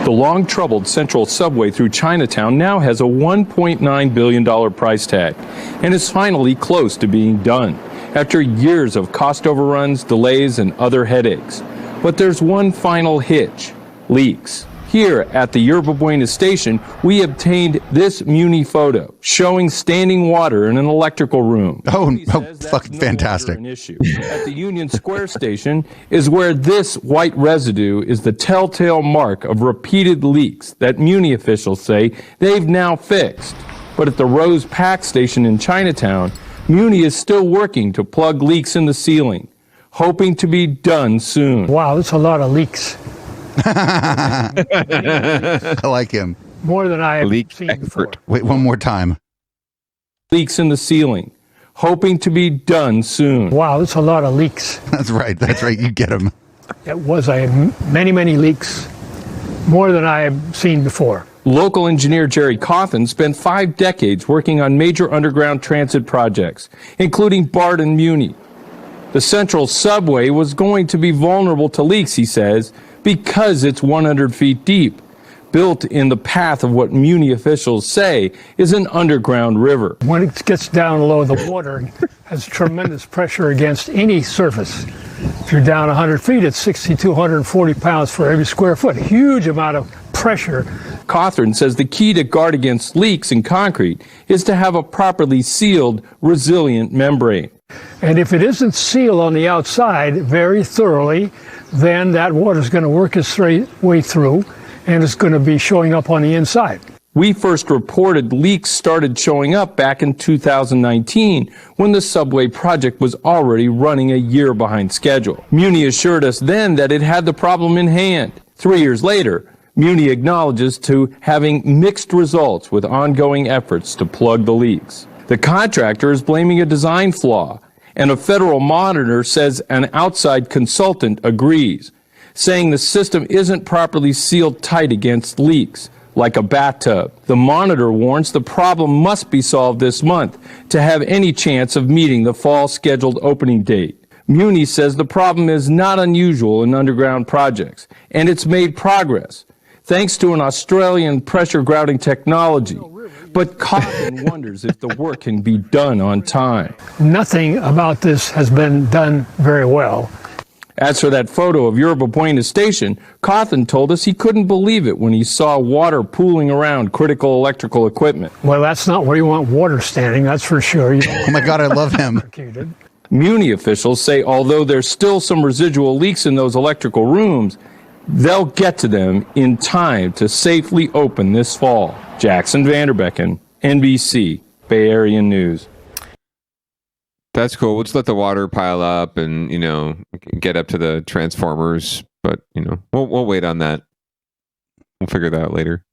S18: The long-troubled Central Subway through Chinatown now has a $1.9 billion price tag and is finally close to being done after years of cost overruns, delays, and other headaches. But there's one final hitch: leaks. Here at the Yerba Buena station, we obtained this Muni photo showing standing water in an electrical room.
S2: Oh fucking fantastic.
S18: An issue. At the Union Square station is where this white residue is the telltale mark of repeated leaks that Muni officials say they've now fixed. But at the Rose Pack station in Chinatown, Muni is still working to plug leaks in the ceiling, hoping to be done soon.
S16: Wow, that's a lot of leaks.
S2: I like him.
S16: More than I have seen before.
S2: Wait, one more time.
S18: Leaks in the ceiling, hoping to be done soon.
S16: Wow, that's a lot of leaks.
S2: That's right. You get him.
S16: It was many leaks, more than I have seen before.
S18: Local engineer Jerry Cawthon spent 5 decades working on major underground transit projects, including BART and Muni. The Central Subway was going to be vulnerable to leaks, he says, because it's 100 feet deep, built in the path of what Muni officials say is an underground river.
S16: When it gets down low, the water has tremendous pressure against any surface. If you're down 100 feet, it's 6,240 pounds for every square foot. Huge amount of pressure.
S18: Cawthon says the key to guard against leaks in concrete is to have a properly sealed, resilient membrane.
S16: And if it isn't sealed on the outside very thoroughly, then that water is going to work its way through, and it's going to be showing up on the inside.
S18: We first reported leaks started showing up back in 2019 when the subway project was already running a year behind schedule. Muni assured us then that it had the problem in hand. 3 years later, Muni acknowledges to having mixed results with ongoing efforts to plug the leaks. The contractor is blaming a design flaw, and a federal monitor says an outside consultant agrees, saying the system isn't properly sealed tight against leaks, like a bathtub. The monitor warns the problem must be solved this month to have any chance of meeting the fall scheduled opening date. Muni says the problem is not unusual in underground projects, and it's made progress, thanks to an Australian pressure grouting technology. But Cawthon wonders if the work can be done on time.
S16: Nothing about this has been done very well.
S18: As for that photo of Yerba Buena Station, Cawthon told us he couldn't believe it when he saw water pooling around critical electrical equipment.
S16: Well, that's not where you want water standing, that's for sure.
S2: Oh my God, I love him.
S18: Muni officials say although there's still some residual leaks in those electrical rooms, they'll get to them in time to safely open this fall. Jackson Vanderbecken, NBC, Bay Area News.
S1: That's cool. We'll just let the water pile up and, get up to the transformers. But, we'll wait on that. We'll figure that out later.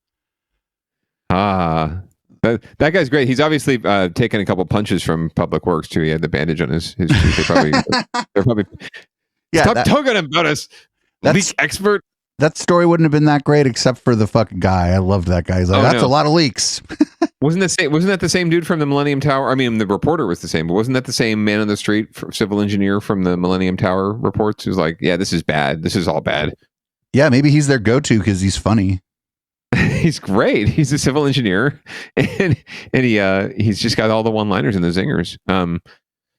S1: That guy's great. He's obviously taken a couple punches from Public Works, too. He had the bandage on his tooth. They're probably stop talking about us. Leak expert.
S2: That story wouldn't have been that great except for the fucking guy. I loved that guy. He's like, that's a lot of leaks.
S1: Wasn't that the same dude from the Millennium Tower? I mean, the reporter was the same, but wasn't that the same man on the street, civil engineer from the Millennium Tower reports? Who's like, yeah, this is bad. This is all bad.
S2: Yeah, maybe he's their go-to because he's funny.
S1: He's great. He's a civil engineer, and he's just got all the one-liners and the zingers.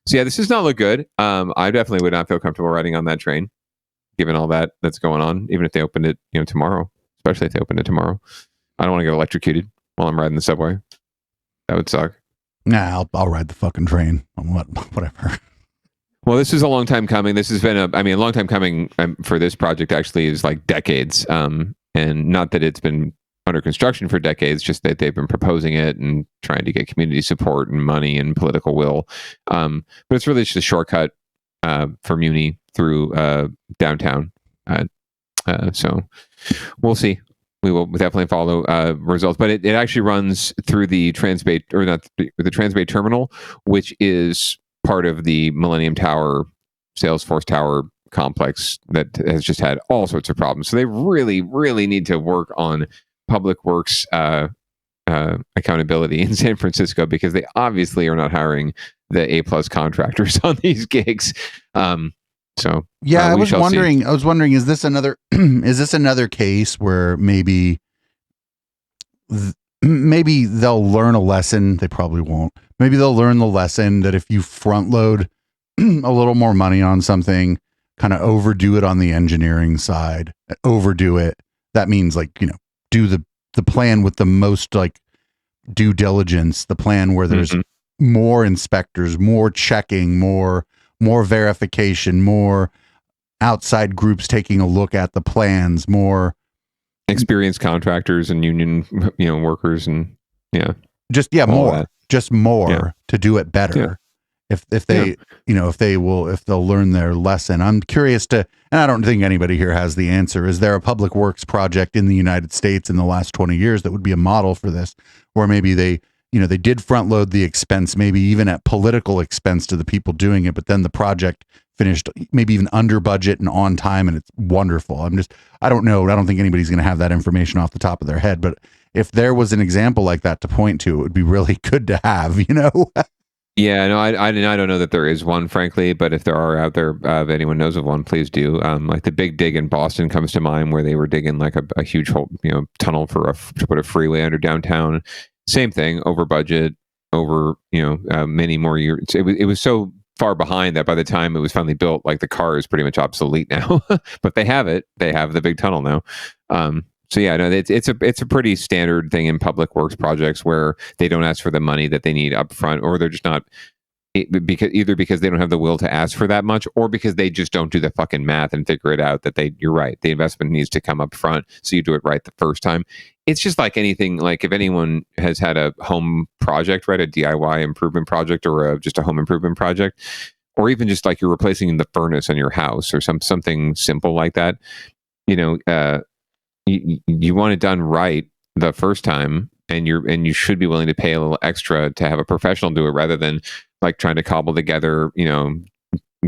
S1: So yeah, this does not look good. I definitely would not feel comfortable riding on that train, given all that's going on. Even if they opened it, tomorrow, especially if they opened it tomorrow, I don't want to get electrocuted while I'm riding the subway. That would suck.
S2: Nah, I'll ride the fucking train. Whatever.
S1: Well, this is a long time coming. This has been a long time coming for this project. Actually, is like decades. And not that it's been under construction for decades, just that they've been proposing it and trying to get community support and money and political will. But it's really just a shortcut for Muni through downtown. So we'll see. We will definitely follow results. But it actually runs through the Transbay, or not the Transbay Terminal, which is part of the Millennium Tower, Salesforce Tower complex that has just had all sorts of problems. So they really, really need to work on public works accountability in San Francisco, because they obviously are not hiring the A+ contractors on these gigs. So
S2: yeah, I was wondering, is this another case where maybe they'll learn a lesson? They probably won't. Maybe they'll learn the lesson that if you front load a little more money on something, kind of overdo it on the engineering side, overdo it. That means do the plan with the most due diligence, the plan where there's more inspectors, more checking, more verification, more outside groups taking a look at the plans, more
S1: experienced contractors and union, workers, and
S2: more to do it better.
S1: Yeah.
S2: If they'll learn their lesson. I'm curious and I don't think anybody here has the answer. Is there a public works project in the United States in the last 20 years that would be a model for this, where maybe they did front load the expense, maybe even at political expense to the people doing it, but then the project finished maybe even under budget and on time, and it's wonderful. I don't know. I don't think anybody's going to have that information off the top of their head, but if there was an example like that to point to, it would be really good to have,
S1: Yeah, no, I don't know that there is one, frankly, but if there are out there, if anyone knows of one, please do. Like the big dig in Boston comes to mind, where they were digging like a huge hole, tunnel to put a freeway under downtown. Same thing, over budget, over many more years. It was so far behind that by the time it was finally built, like the car is pretty much obsolete now. But they have it. They have the big tunnel now. So yeah, no, it's a pretty standard thing in public works projects, where they don't ask for the money that they need up front, or they're just not, because they don't have the will to ask for that much, or because they just don't do the fucking math and figure it out that you're right, the investment needs to come up front, so you do it right the first time. It's just like anything. Like if anyone has had a home project, right, a DIY improvement project, or just a home improvement project, or even just like you're replacing the furnace on your house or something simple like that, you want it done right the first time, and you should be willing to pay a little extra to have a professional do it, rather than like trying to cobble together,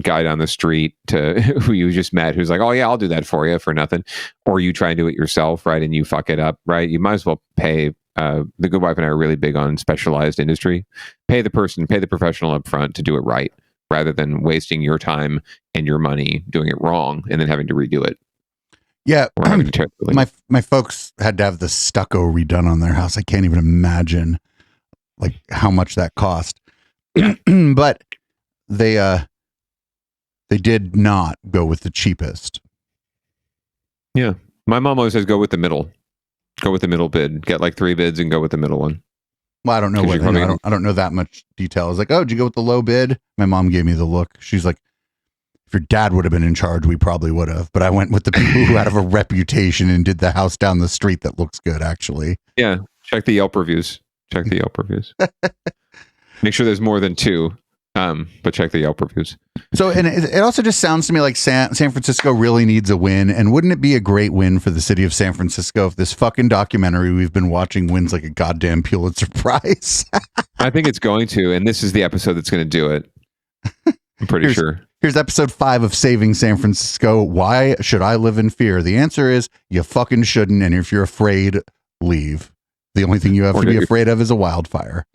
S1: guy down the street who you just met, who's like, oh yeah, I'll do that for you for nothing, or you try and do it yourself, right, and you fuck it up, right? You might as well pay. The Good Wife and I are really big on specialized industry. Pay the professional up front to do it right, rather than wasting your time and your money doing it wrong and then having to redo it.
S2: Yeah, my folks had to have the stucco redone on their house. I can't even imagine how much that cost. But they did not go with the cheapest.
S1: Yeah, my mom always says go with the middle. Go with the middle bid. Get like 3 bids and go with the middle one.
S2: Well, I don't know I don't know that much detail. I was like, oh, did you go with the low bid? My mom gave me the look. She's like, if your dad would have been in charge, we probably would have. But I went with the people who have a reputation and did the house down the street that looks good, actually.
S1: Yeah. Check the Yelp reviews. Make sure there's more than 2, but check the Yelp reviews.
S2: So, and it also just sounds to me like San Francisco really needs a win. And wouldn't it be a great win for the city of San Francisco if this fucking documentary we've been watching wins like a goddamn Pulitzer Prize?
S1: I think it's going to, and this is the episode that's going to do it. I'm pretty sure.
S2: Here's episode 5 of Saving San Francisco. Why should I live in fear? The answer is you fucking shouldn't. And if you're afraid, leave. The only thing you have to be afraid of is a wildfire.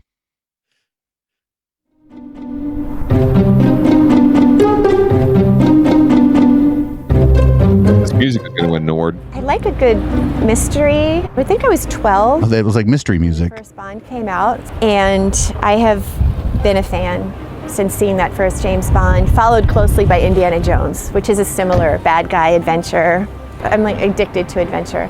S1: music is going to win an award.
S19: I like a good mystery. I think I was 12.
S2: Oh, it was like mystery music.
S19: First Bond came out, and I have been a fan since seeing that first James Bond, followed closely by Indiana Jones, which is a similar bad guy adventure. I'm like addicted to adventure.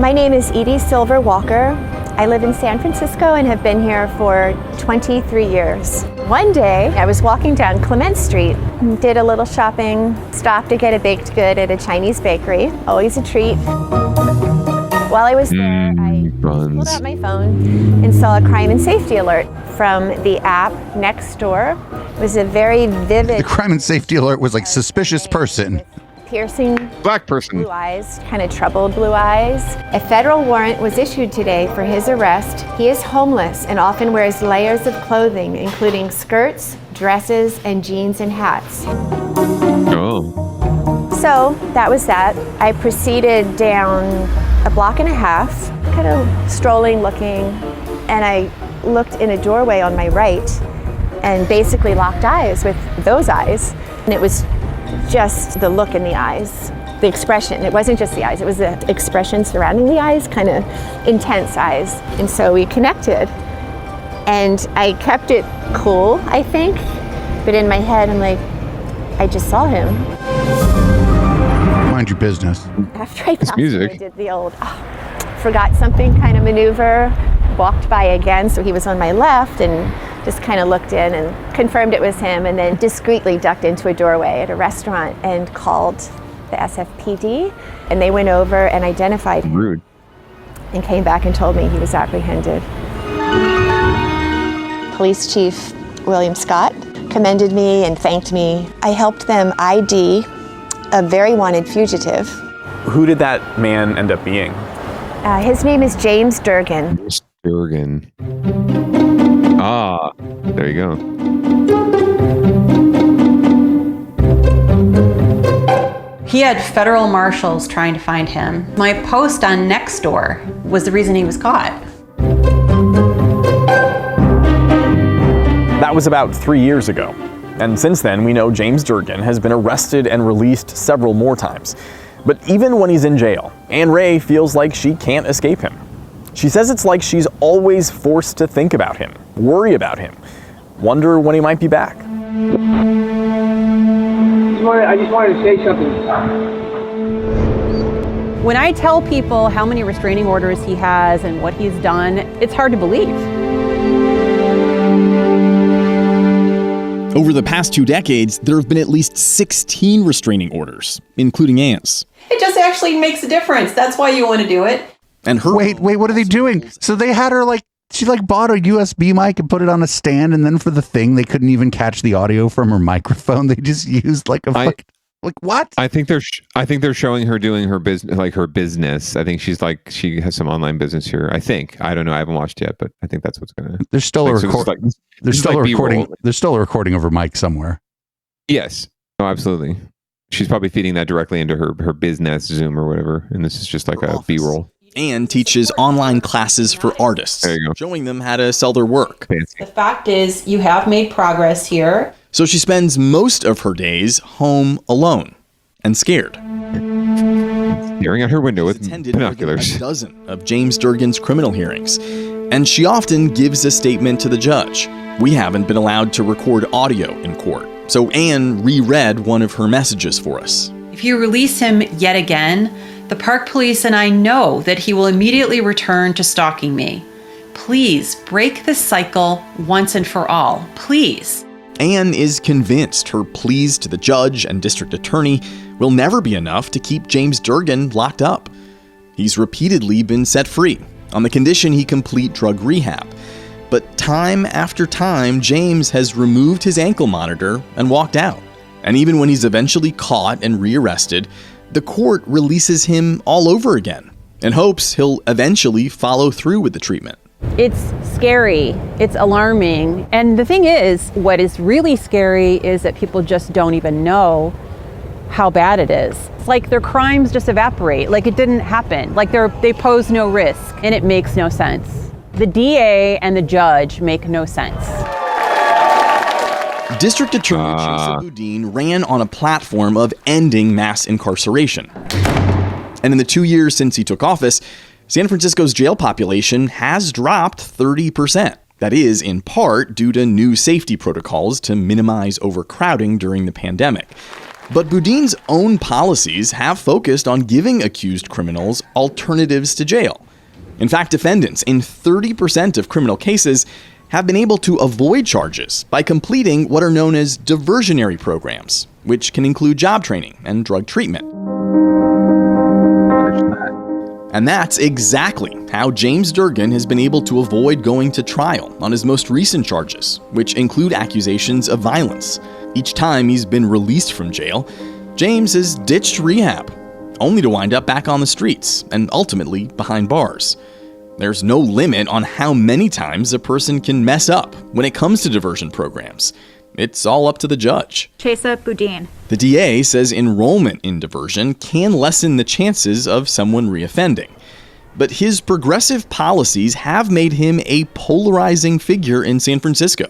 S19: My name is Edie Silver Walker. I live in San Francisco and have been here for 23 years. One day, I was walking down Clement Street, did a little shopping, stopped to get a baked good at a Chinese bakery, always a treat. While I was there, I pulled out my phone and saw a crime and safety alert from the app Nextdoor. It was a very vivid...
S2: The crime and safety alert was like suspicious person.
S19: Piercing
S1: black person,
S19: blue eyes, kind of troubled blue eyes. A federal warrant was issued today for his arrest. He is homeless and often wears layers of clothing, including skirts, dresses, and jeans and hats.
S1: Oh.
S19: So that was that. I proceeded down a block and a half, kind of strolling, looking, and I looked in a doorway on my right and basically locked eyes with those eyes. And it was just the look in the eyes, the expression. It wasn't just the eyes, it was the expression surrounding the eyes, kind of intense eyes. And so we connected. And I kept it cool, I think. But in my head, I'm like, I just saw him.
S2: Mind your business.
S19: After I passed him, I did the old, forgot something kind of maneuver, walked by again, so he was on my left, and just kind of looked in and confirmed it was him, and then discreetly ducked into a doorway at a restaurant and called the SFPD, and they went over and identified him.
S1: Rude.
S19: And came back and told me he was apprehended. Police Chief William Scott commended me and thanked me. I helped them ID a very wanted fugitive.
S20: Who did that man end up being?
S19: His name is James Durgan.
S1: Durgan. Ah, there you go.
S21: He had federal marshals trying to find him. My post on Nextdoor was the reason he was caught.
S20: That was about 3 years ago. And since then, we know James Durgan has been arrested and released several more times. But even when he's in jail, Anne Ray feels like she can't escape him. She says it's like she's always forced to think about him, worry about him, wonder when he might be back.
S22: I just wanted to say something.
S21: When I tell people how many restraining orders he has and what he's done, it's hard to believe.
S23: Over the past 2 decades, there have been at least 16 restraining orders, including Anne's.
S21: It just actually makes a difference. That's why you want to do it.
S23: And her
S2: Wait, what are they doing? So they had her she bought a USB mic and put it on a stand, and then for the thing, they couldn't even catch the audio from her microphone. They just used what?
S1: I think they're showing her doing her business, her business. I think she has some online business here. I think. I don't know. I haven't watched yet, but I think that's what's going to.
S2: There's still a recording. There's still a recording. There's still a recording of her mic somewhere.
S1: Yes. Oh, absolutely. She's probably feeding that directly into her business Zoom or whatever, and this is just like a B-roll.
S23: Anne teaches online classes for artists, showing them how to sell their work.
S21: The fact is, you have made progress here.
S23: So she spends most of her days home alone and scared.
S1: Staring out her window with binoculars.
S23: A dozen of James Durgan's criminal hearings, and she often gives a statement to the judge. We haven't been allowed to record audio in court, so Anne reread one of her messages for us.
S21: If you release him yet again, the park police and I know that he will immediately return to stalking me. Please break this cycle once and for all. Please.
S23: Anne is convinced her pleas to the judge and district attorney will never be enough to keep James Durgan locked up. He's repeatedly been set free on the condition he complete drug rehab. But time after time, James has removed his ankle monitor and walked out. And even when he's eventually caught and rearrested, the court releases him all over again in hopes he'll eventually follow through with the treatment.
S21: It's scary. It's alarming. And the thing is, what is really scary is that people just don't even know how bad it is. It's like their crimes just evaporate, like it didn't happen, like they pose no risk, and it makes no sense. The DA and the judge make no sense.
S23: District Attorney Chesa Boudin ran on a platform of ending mass incarceration. And in the 2 years since he took office, San Francisco's jail population has dropped 30%. That is, in part, due to new safety protocols to minimize overcrowding during the pandemic. But Boudin's own policies have focused on giving accused criminals alternatives to jail. In fact, defendants in 30% of criminal cases have been able to avoid charges by completing what are known as diversionary programs, which can include job training and drug treatment. And that's exactly how James Durgan has been able to avoid going to trial on his most recent charges, which include accusations of violence. Each time he's been released from jail, James has ditched rehab, only to wind up back on the streets and ultimately behind bars. There's no limit on how many times a person can mess up when it comes to diversion programs. It's all up to the judge.
S3: Chesa Boudin.
S23: The DA says enrollment in diversion can lessen the chances of someone reoffending. But his progressive policies have made him a polarizing figure in San Francisco.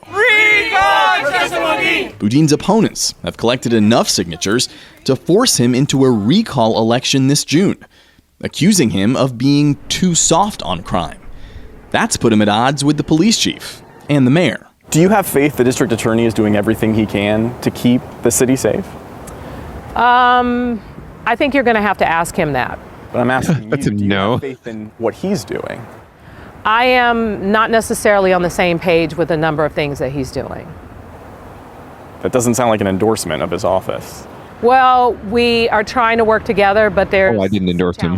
S23: Boudin's opponents have collected enough signatures to force him into a recall election this June, accusing him of being too soft on crime. That's put him at odds with the police chief and the mayor.
S20: Do you have faith the district attorney is doing everything he can to keep the city safe?
S6: I think you're going to have to ask him that.
S20: But I'm asking you, do you
S1: no.
S20: have faith in what he's doing?
S6: I am not necessarily on the same page with a number of things that he's doing.
S20: That doesn't sound like an endorsement of his office.
S6: Well, we are trying to work together, but there's...
S1: Oh, I didn't endorse him.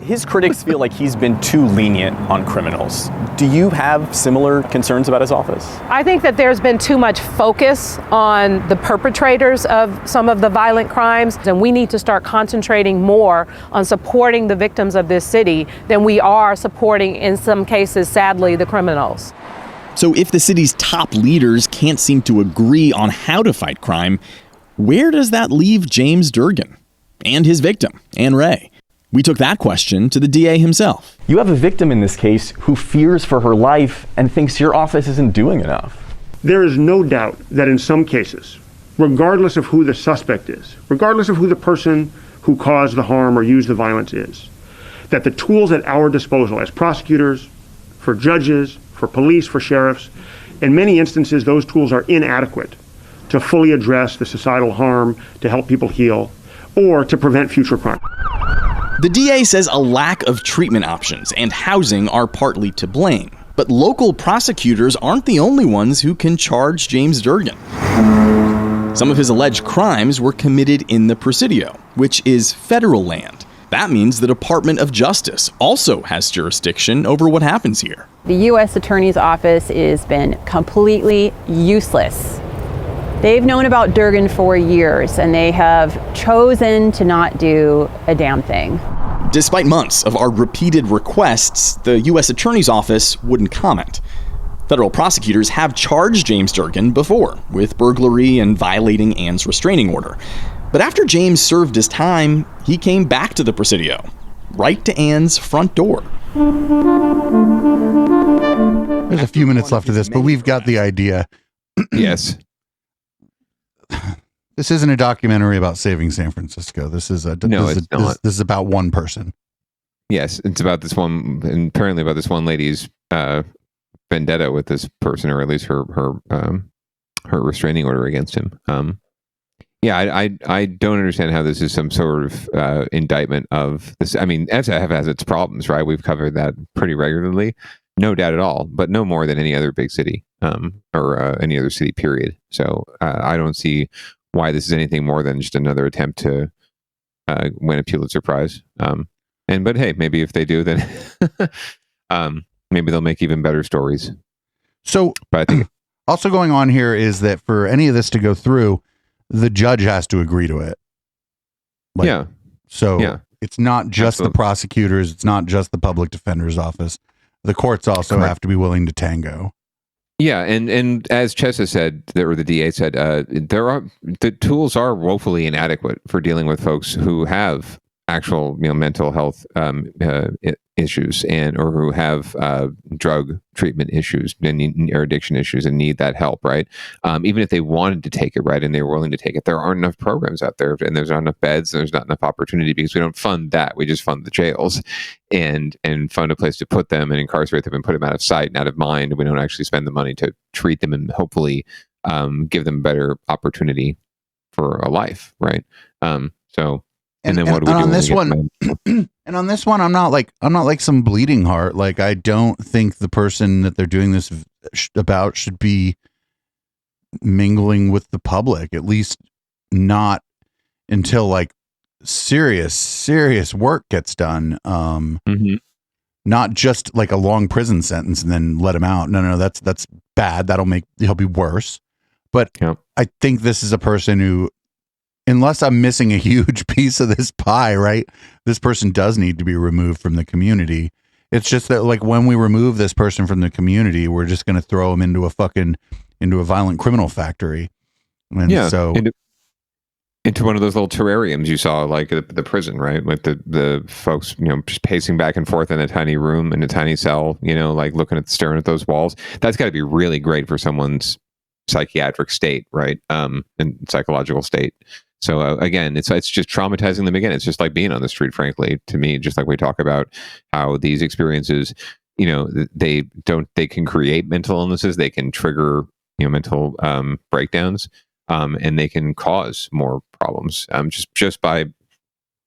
S20: His critics feel like he's been too lenient on criminals. Do you have similar concerns about his office?
S6: I think that there's been too much focus on the perpetrators of some of the violent crimes, and we need to start concentrating more on supporting the victims of this city than we are supporting, in some cases, sadly, the criminals.
S23: So if the city's top leaders can't seem to agree on how to fight crime, where does that leave James Durgan and his victim, Anne Ray? We took that question to the DA himself.
S20: You have a victim in this case who fears for her life and thinks your office isn't doing enough.
S7: There is no doubt that in some cases, regardless of who the suspect is, regardless of who the person who caused the harm or used the violence is, that the tools at our disposal as prosecutors, for judges, for police, for sheriffs, in many instances those tools are inadequate to fully address the societal harm, to help people heal, or to prevent future crime.
S23: The DA says a lack of treatment options and housing are partly to blame. But local prosecutors aren't the only ones who can charge James Durgan. Some of his alleged crimes were committed in the Presidio, which is federal land. That means the Department of Justice also has jurisdiction over what happens here.
S21: The U.S. Attorney's Office has been completely useless. They've known about Durgan for years, and they have chosen to not do a damn thing.
S23: Despite months of our repeated requests, the U.S. Attorney's Office wouldn't comment. Federal prosecutors have charged James Durgan before with burglary and violating Anne's restraining order. But after James served his time, he came back to the Presidio, right to Anne's front door.
S2: There's a few minutes left of this, but we've got the idea.
S1: Yes.
S2: This isn't a documentary about saving San Francisco. This is
S1: It's not.
S2: This is about one person.
S1: Yes, it's about this one, and apparently about this one lady's vendetta with this person, or at least her restraining order against him. I don't understand how this is some sort of indictment of this. I mean, SF has its problems, right? We've covered that pretty regularly, no doubt at all, but no more than any other big city or any other city, period. So I don't see why this is anything more than just another attempt to win a Pulitzer Prize. But hey, maybe if they do, then maybe they'll make even better stories.
S2: So,
S1: but I think
S2: also going on here is that for any of this to go through, the judge has to agree to it. So it's not just the prosecutors. It's not just the public defender's office. The courts also have to be willing to tango.
S1: Yeah, and as Chesa said, or the DA said, the tools are woefully inadequate for dealing with folks who have actual mental health issues or who have drug treatment issues or addiction issues and need that help, right? Even if they wanted to take it, right, and they were willing to take it, there aren't enough programs out there, and there's not enough beds, and there's not enough opportunity because we don't fund that. We just fund the jails and fund a place to put them and incarcerate them and put them out of sight and out of mind. And we don't actually spend the money to treat them and hopefully give them better opportunity for a life, right? And then what do we do
S2: on this one? And on this one, I'm not like some bleeding heart. Like, I don't think the person that they're doing this about should be mingling with the public, at least not until like serious work gets done. Not just like a long prison sentence and then let him out. No, that's bad. He'll be worse. But I think this is a person who, unless I'm missing a huge piece of this pie, right? This person does need to be removed from the community. It's just that, like, when we remove this person from the community, we're just going to throw them into a violent criminal factory. And so into one of those little terrariums you saw, like the prison, right? With the folks, just pacing back and forth in a tiny room, in a tiny cell, like staring at those walls. That's got to be really great for someone's psychiatric state, right? And psychological state. So again, it's just traumatizing them again. It's just like being on the street, frankly, to me, just like we talk about how these experiences, they can create mental illnesses. They can trigger, mental breakdowns, and they can cause more problems just by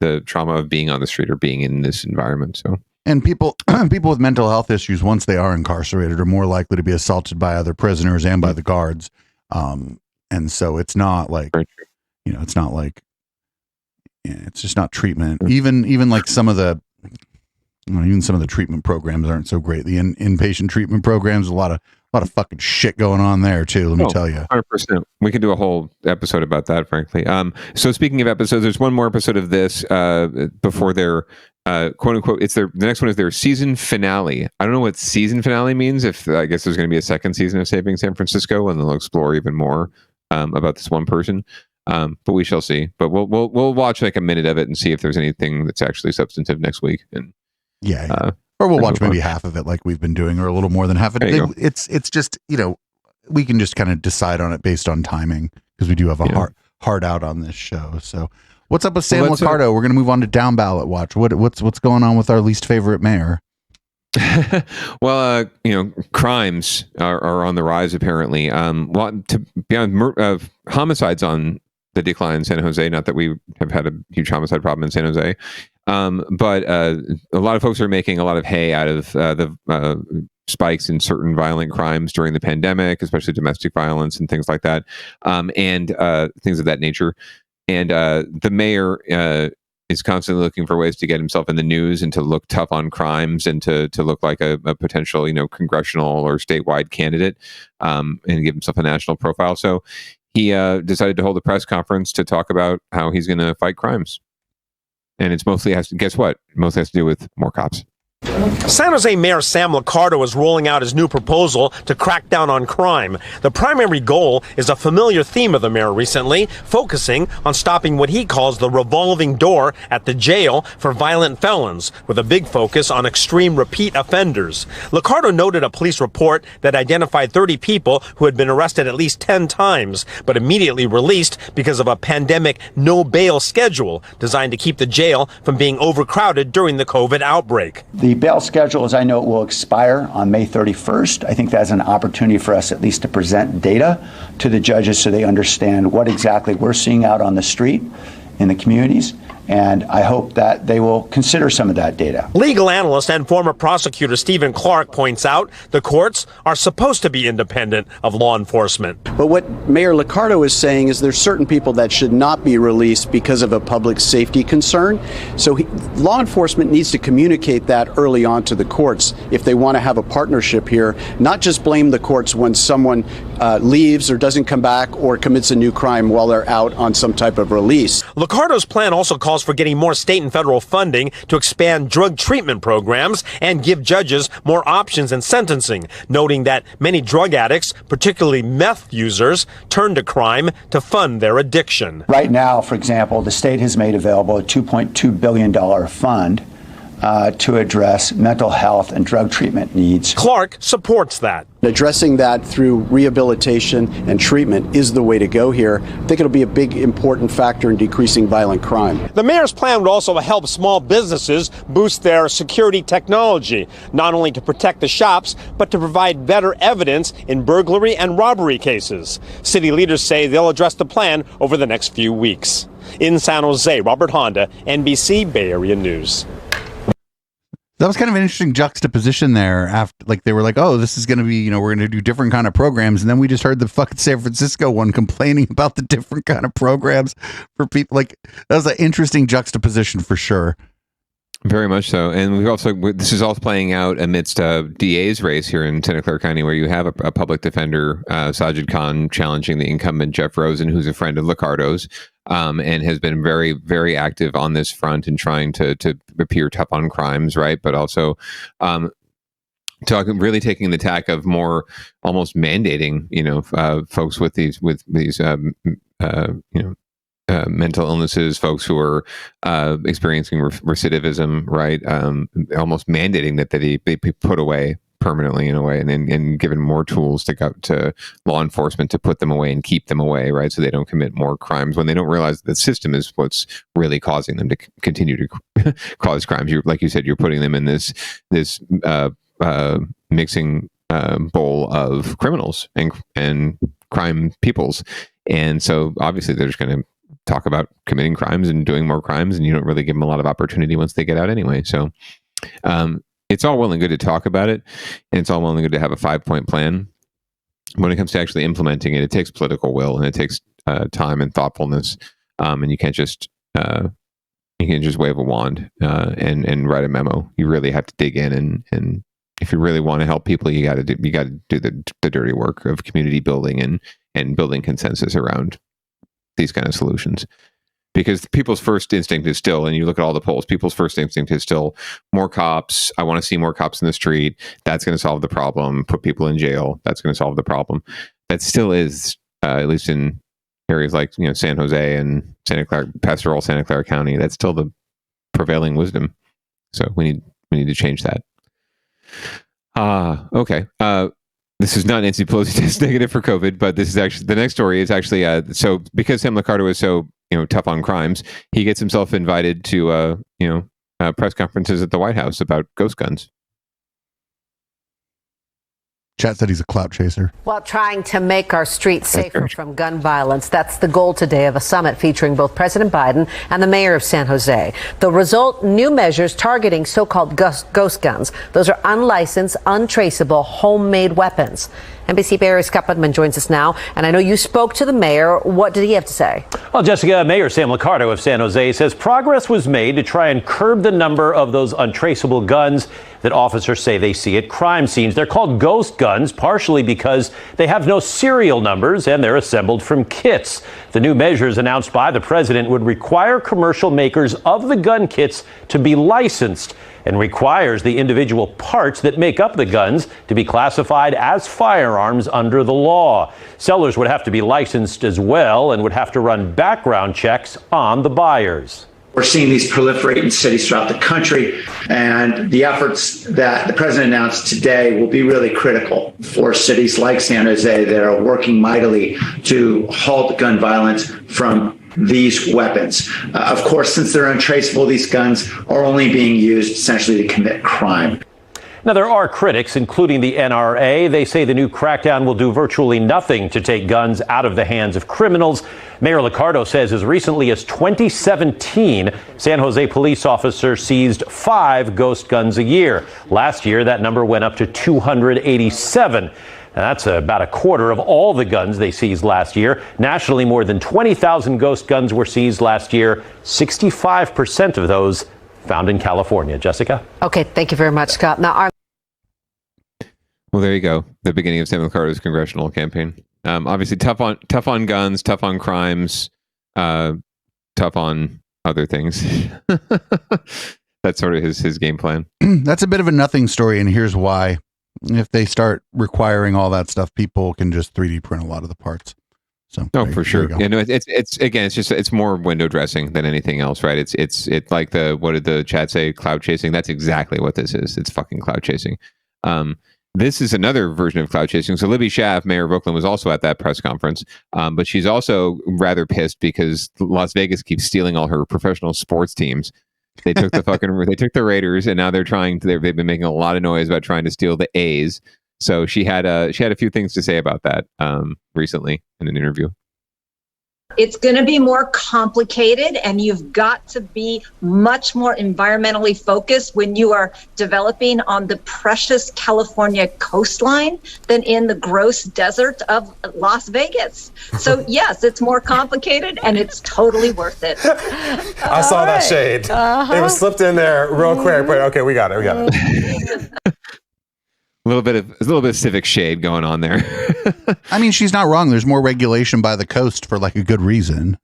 S2: the trauma of being on the street or being in this environment. So. And people with mental health issues, once they are incarcerated, are more likely to be assaulted by other prisoners and by the guards. And so it's not like, it's just not treatment. Even like some of the treatment programs aren't so great. The inpatient treatment programs, a lot of fucking shit going on there too. Let me tell you.
S1: 100%. We could do a whole episode about that, frankly. So speaking of episodes, there's one more episode of this before their quote unquote. The next one is their season finale. I don't know what season finale means. I guess there's going to be a second season of Saving San Francisco, and they'll explore even more about this one person. But we shall see. But we'll watch like a minute of it and see if there's anything that's actually substantive next week. And
S2: or we'll watch maybe half of it, like we've been doing, or a little more than half of it. It's just we can just kind of decide on it based on timing, because we do have a hard out on this show. So what's up with Sam Liccardo? We're going to move on to Down Ballot Watch. What's going on with our least favorite mayor?
S1: Well, crimes are on the rise apparently. To be honest, homicides on the decline in San Jose. Not that we have had a huge homicide problem in San Jose, but a lot of folks are making a lot of hay out of the spikes in certain violent crimes during the pandemic, especially domestic violence and things like that, and things of that nature. And the mayor is constantly looking for ways to get himself in the news and to look tough on crimes and to look like a potential, congressional or statewide candidate, and give himself a national profile. So he decided to hold a press conference to talk about how he's going to fight crimes. And it's mostly has to do with more cops.
S3: San Jose Mayor Sam Liccardo is rolling out his new proposal to crack down on crime. The primary goal is a familiar theme of the mayor recently, focusing on stopping what he calls the revolving door at the jail for violent felons, with a big focus on extreme repeat offenders. Liccardo noted a police report that identified 30 people who had been arrested at least 10 times, but immediately released because of a pandemic no-bail schedule designed to keep the jail from being overcrowded during the COVID outbreak.
S4: The bail schedule, as I know, will expire on May 31st. I think that's an opportunity for us at least to present data to the judges so they understand what exactly we're seeing out on the street in the communities. And I hope that they will consider some of that data.
S3: Legal analyst and former prosecutor Stephen Clark points out the courts are supposed to be independent of law enforcement.
S5: But what Mayor Liccardo is saying is there's certain people that should not be released because of a public safety concern. So law enforcement needs to communicate that early on to the courts if they want to have a partnership here, not just blame the courts when someone leaves or doesn't come back or commits a new crime while they're out on some type of release.
S3: Liccardo's plan also calls for getting more state and federal funding to expand drug treatment programs and give judges more options in sentencing, noting that many drug addicts, particularly meth users, turn to crime to fund their addiction.
S4: Right now, for example, the state has made available a $2.2 billion fund to address mental health and drug treatment needs.
S3: Clark supports that.
S5: Addressing that through rehabilitation and treatment is the way to go here. I think it'll be a big, important factor in decreasing violent crime.
S3: The mayor's plan would also help small businesses boost their security technology, not only to protect the shops, but to provide better evidence in burglary and robbery cases. City leaders say they'll address the plan over the next few weeks. In San Jose, Robert Honda, NBC Bay Area News.
S2: That was kind of an interesting juxtaposition there. After, like, they were like, "Oh, this is going to be, we're going to do different kind of programs," and then we just heard the fucking San Francisco one complaining about the different kind of programs for people. Like, that was an interesting juxtaposition for sure.
S1: Very much so. And we also, this is all playing out amidst a DA's race here in Santa Clara County, where you have a public defender, Sajid Khan, challenging the incumbent Jeff Rosen, who's a friend of Liccardo's, and has been very, very active on this front and trying to appear tough on crimes, right? But also really taking the tack of more almost mandating, folks with these mental illnesses, folks who are experiencing recidivism, right? Almost mandating that they be put away permanently in a way, and given more tools to go to law enforcement to put them away and keep them away, right? So they don't commit more crimes when they don't realize that the system is what's really causing them to continue to cause crimes. Like you said, you're putting them in this mixing bowl of criminals and crime peoples. And so obviously they're just going to talk about committing crimes and doing more crimes, and you don't really give them a lot of opportunity once they get out anyway. So it's all well and good to talk about it, and it's all well and good to have a 5-point plan. When it comes to actually implementing it, it takes political will, and it takes time and thoughtfulness, and you can't just wave a wand and write a memo. You really have to dig in, and if you really want to help people, you got to do the dirty work of community building and building consensus around these kind of solutions. Because people's first instinct is still, and you look at all the polls, people's first instinct is still more cops. I want to see more cops in the street. That's going to solve the problem. Put people in jail. That's going to solve the problem. That still is, at least in areas like San Jose and pastoral Santa Clara County. That's still the prevailing wisdom. So we need to change that. Okay. This is not Nancy Pelosi test negative for COVID, but this is actually, the next story is actually, so because Sam Liccardo is so, tough on crimes, he gets himself invited to, press conferences at the White House about ghost guns.
S2: Chat said he's a clout chaser.
S8: While trying to make our streets safer from gun violence, that's the goal today of a summit featuring both President Biden and the mayor of San Jose. The result, new measures targeting so-called ghost guns. Those are unlicensed, untraceable, homemade weapons. NBC Bay Area's Scott Budman joins us now, and I know you spoke to the mayor. What did he have to say?
S9: Well, Jessica, Mayor Sam Liccardo of San Jose says progress was made to try and curb the number of those untraceable guns that officers say they see at crime scenes. They're called ghost guns, partially because they have no serial numbers and they're assembled from kits. The new measures announced by the president would require commercial makers of the gun kits to be licensed, and requires the individual parts that make up the guns to be classified as firearms under the law. Sellers would have to be licensed as well and would have to run background checks on the buyers.
S12: We're seeing these proliferate in cities throughout the country, and the efforts that the president announced today will be really critical for cities like San Jose that are working mightily to halt gun violence from these weapons. Of course, since they're untraceable, these guns are only being used essentially to commit crime.
S9: Now, there are critics, including the NRA. They say the new crackdown will do virtually nothing to take guns out of the hands of criminals. Mayor Liccardo says as recently as 2017, San Jose police officers seized 5 ghost guns a year. Last year, that number went up to 287. Now, that's about a quarter of all the guns they seized last year. Nationally, more than 20,000 ghost guns were seized last year. 65% of those found in California. Jessica?
S8: Okay, thank you very much, Scott. Now,
S1: Well, there you go. The beginning of Sam McCarter's congressional campaign. Obviously, tough on guns, tough on crimes, tough on other things. That's sort of his game plan.
S2: That's a bit of a nothing story, and here's why. If they start requiring all that stuff, people can just 3D print a lot of the parts. So,
S1: for sure. Yeah, no, it's more window dressing than anything else, right? It's like what did the chat say? Cloud chasing. That's exactly what this is. It's fucking cloud chasing. This is another version of cloud chasing. So Libby Schaaf, mayor of Oakland, was also at that press conference, but she's also rather pissed because Las Vegas keeps stealing all her professional sports teams. They took the Raiders, and now they've been making a lot of noise about trying to steal the A's. So she had a few things to say about that recently in an interview.
S10: It's going to be more complicated, and you've got to be much more environmentally focused when you are developing on the precious California coastline than in the gross desert of Las Vegas. So yes, it's more complicated, and it's totally worth it.
S3: I saw that shade. It was slipped in there real quick, but okay, we got it.
S1: A little bit of civic shade going on there.
S2: I mean, she's not wrong. There's more regulation by the coast for like a good reason.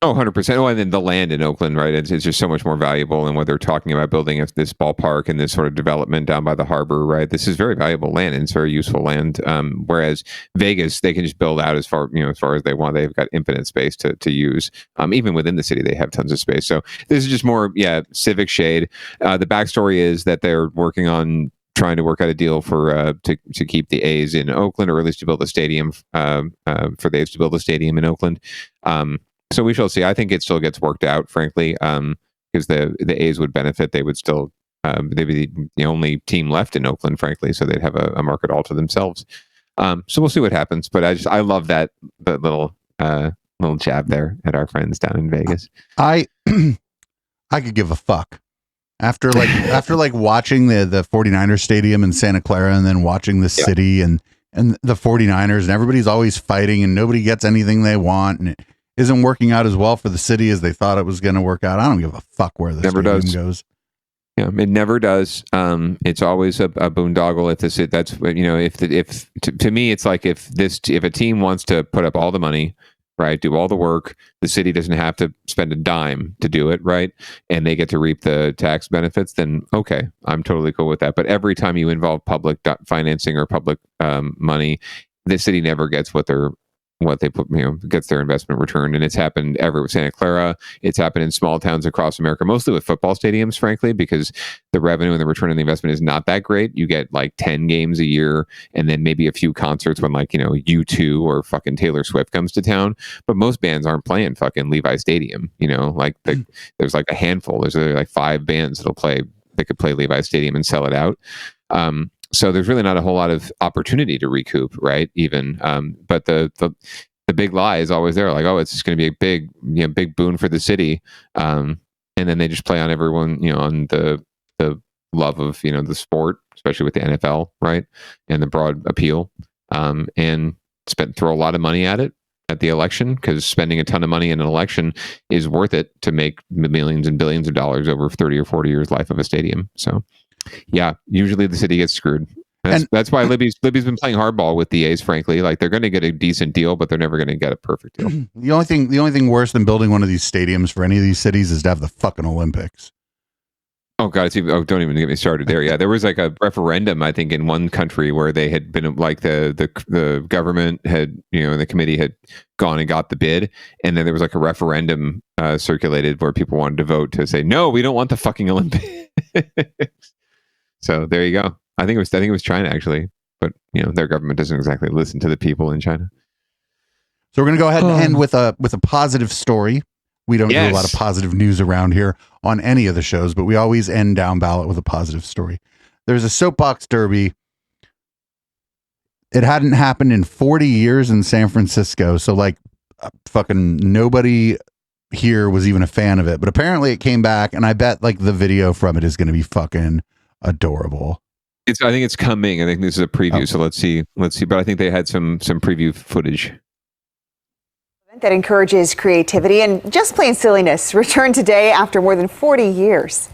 S1: Oh, 100%. Oh, and then the land in Oakland, right? It's just so much more valuable. And what they're talking about building this ballpark and this sort of development down by the harbor, right? This is very valuable land and it's very useful land. Whereas Vegas, they can just build out as far as they want. They've got infinite space to use. Even within the city, they have tons of space. So this is just more, civic shade. The backstory is that they're working on trying to work out a deal for to keep the A's in Oakland, or at least to build a stadium for the A's to build a stadium in Oakland. So we shall see. I think it still gets worked out, frankly, because the A's would benefit. They would still they'd be the only team left in Oakland, frankly, so they'd have a market all to themselves. So we'll see what happens. But I love that little jab there at our friends down in Vegas.
S2: I could give a fuck. After watching the 49ers stadium in Santa Clara, and then watching the city and the 49ers, and everybody's always fighting and nobody gets anything they want, and it isn't working out as well for the city as they thought it was going to work out. I don't give a fuck where the stadium goes.
S1: Yeah, it never does. It's always a boondoggle. To me, it's like if a team wants to put up all the money, right, do all the work, the city doesn't have to spend a dime to do it, right, and they get to reap the tax benefits, then okay, I'm totally cool with that. But every time you involve public financing or public money, the city never gets what they put, gets their investment returned. And it's happened with Santa Clara. It's happened in small towns across America, mostly with football stadiums, frankly, because the revenue and the return on the investment is not that great. You get like 10 games a year and then maybe a few concerts when U2 or fucking Taylor Swift comes to town. But most bands aren't playing fucking Levi Stadium, there's like a handful. There's like 5 bands that could play Levi Stadium and sell it out. So there's really not a whole lot of opportunity to recoup, right? Even, but the big lie is always there, like, oh, it's just going to be a big boon for the city, and then they just play on everyone, on the love of the sport, especially with the NFL, right, and the broad appeal, and throw a lot of money at it at the election, because spending a ton of money in an election is worth it to make millions and billions of dollars over 30 or 40 years life of a stadium. So. Yeah, usually the city gets screwed. That's why Libby's been playing hardball with the A's, frankly. Like, they're going to get a decent deal, but they're never going to get a perfect deal.
S2: The only thing worse than building one of these stadiums for any of these cities is to have the fucking Olympics.
S1: Oh God! Don't even get me started there. Yeah, there was like a referendum, I think, in one country where they had been like the government had, the committee had gone and got the bid, and then there was like a referendum circulated where people wanted to vote to say no, we don't want the fucking Olympics. So there you go. I think it was China, actually, but their government doesn't exactly listen to the people in China.
S2: So we're going to go ahead and end with a positive story. We don't do a lot of positive news around here on any of the shows, but we always end Down Ballot with a positive story. There's a soapbox derby. It hadn't happened in 40 years in San Francisco, so like fucking nobody here was even a fan of it. But apparently it came back, and I bet like the video from it is going to be fucking adorable.
S1: I think it's coming. I think this is a preview, so let's see. But I think they had some preview footage.
S11: That encourages creativity and just plain silliness returned today after more than 40 years.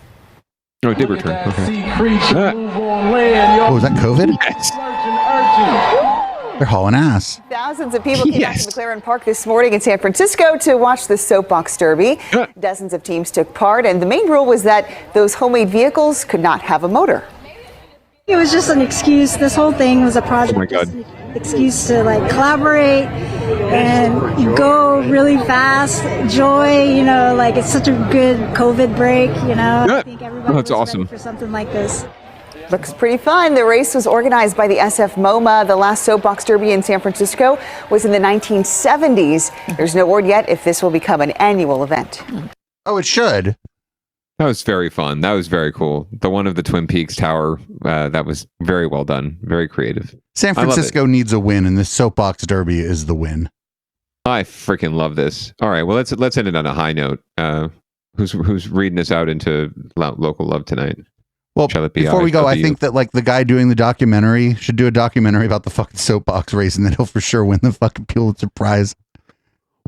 S1: Oh, it did return. Okay.
S2: Oh, is that COVID? They're hauling ass.
S11: Thousands of people came out to McLaren Park this morning in San Francisco to watch the Soapbox Derby. Dozens of teams took part, and the main rule was that those homemade vehicles could not have a motor.
S14: It was just an excuse. This whole thing was a project.
S1: Oh my God.
S14: Excuse to like collaborate and go really fast, enjoy, like it's such a good COVID break, I think everybody
S1: That's
S14: was
S1: awesome.
S14: ready for something like this.
S11: Looks pretty fun. The race was organized by the SF MoMA. The last Soapbox Derby in San Francisco was in the 1970s. There's no word yet if this will become an annual event.
S2: Oh, it should.
S1: That was very fun. That was very cool. The one of the Twin Peaks Tower, that was very well done. Very creative.
S2: San Francisco needs a win, and this Soapbox Derby is the win.
S1: I freaking love this. All right, well, let's end it on a high note. Who's reading us out into local love tonight?
S2: Well, before we go, I think that like the guy doing the documentary should do a documentary about the fucking soapbox race, and then he'll for sure win the fucking Pulitzer Prize.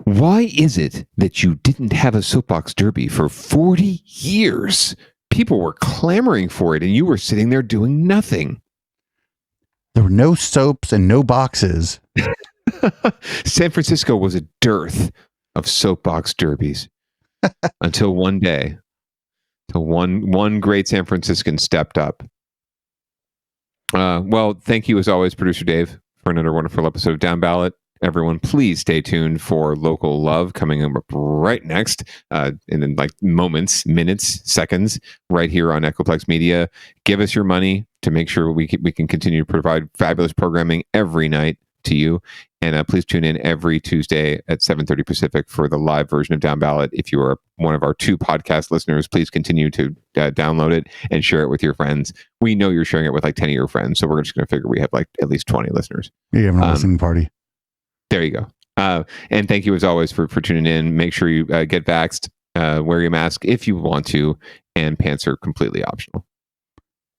S1: Why is it that you didn't have a soapbox derby for 40 years? People were clamoring for it, and you were sitting there doing nothing.
S2: There were no soaps and no boxes.
S1: San Francisco was a dearth of soapbox derbies until one day. Till one great San Franciscan stepped up. Well, thank you as always, Producer Dave, for another wonderful episode of Down Ballot. Everyone, please stay tuned for Local Love coming up right next, in like minutes, seconds, right here on Echoplex Media. Give us your money to make sure we can continue to provide fabulous programming every night to you. And please tune in every Tuesday at 7:30 Pacific for the live version of Down Ballot. If you are one of our 2 podcast listeners, please continue to download it and share it with your friends. We know you're sharing it with like 10 of your friends, so we're just going to figure we have like at least 20 listeners.
S2: You're having a listening party.
S1: There you go. And thank you as always for tuning in. Make sure you get vaxxed, wear your mask if you want to, and pants are completely optional.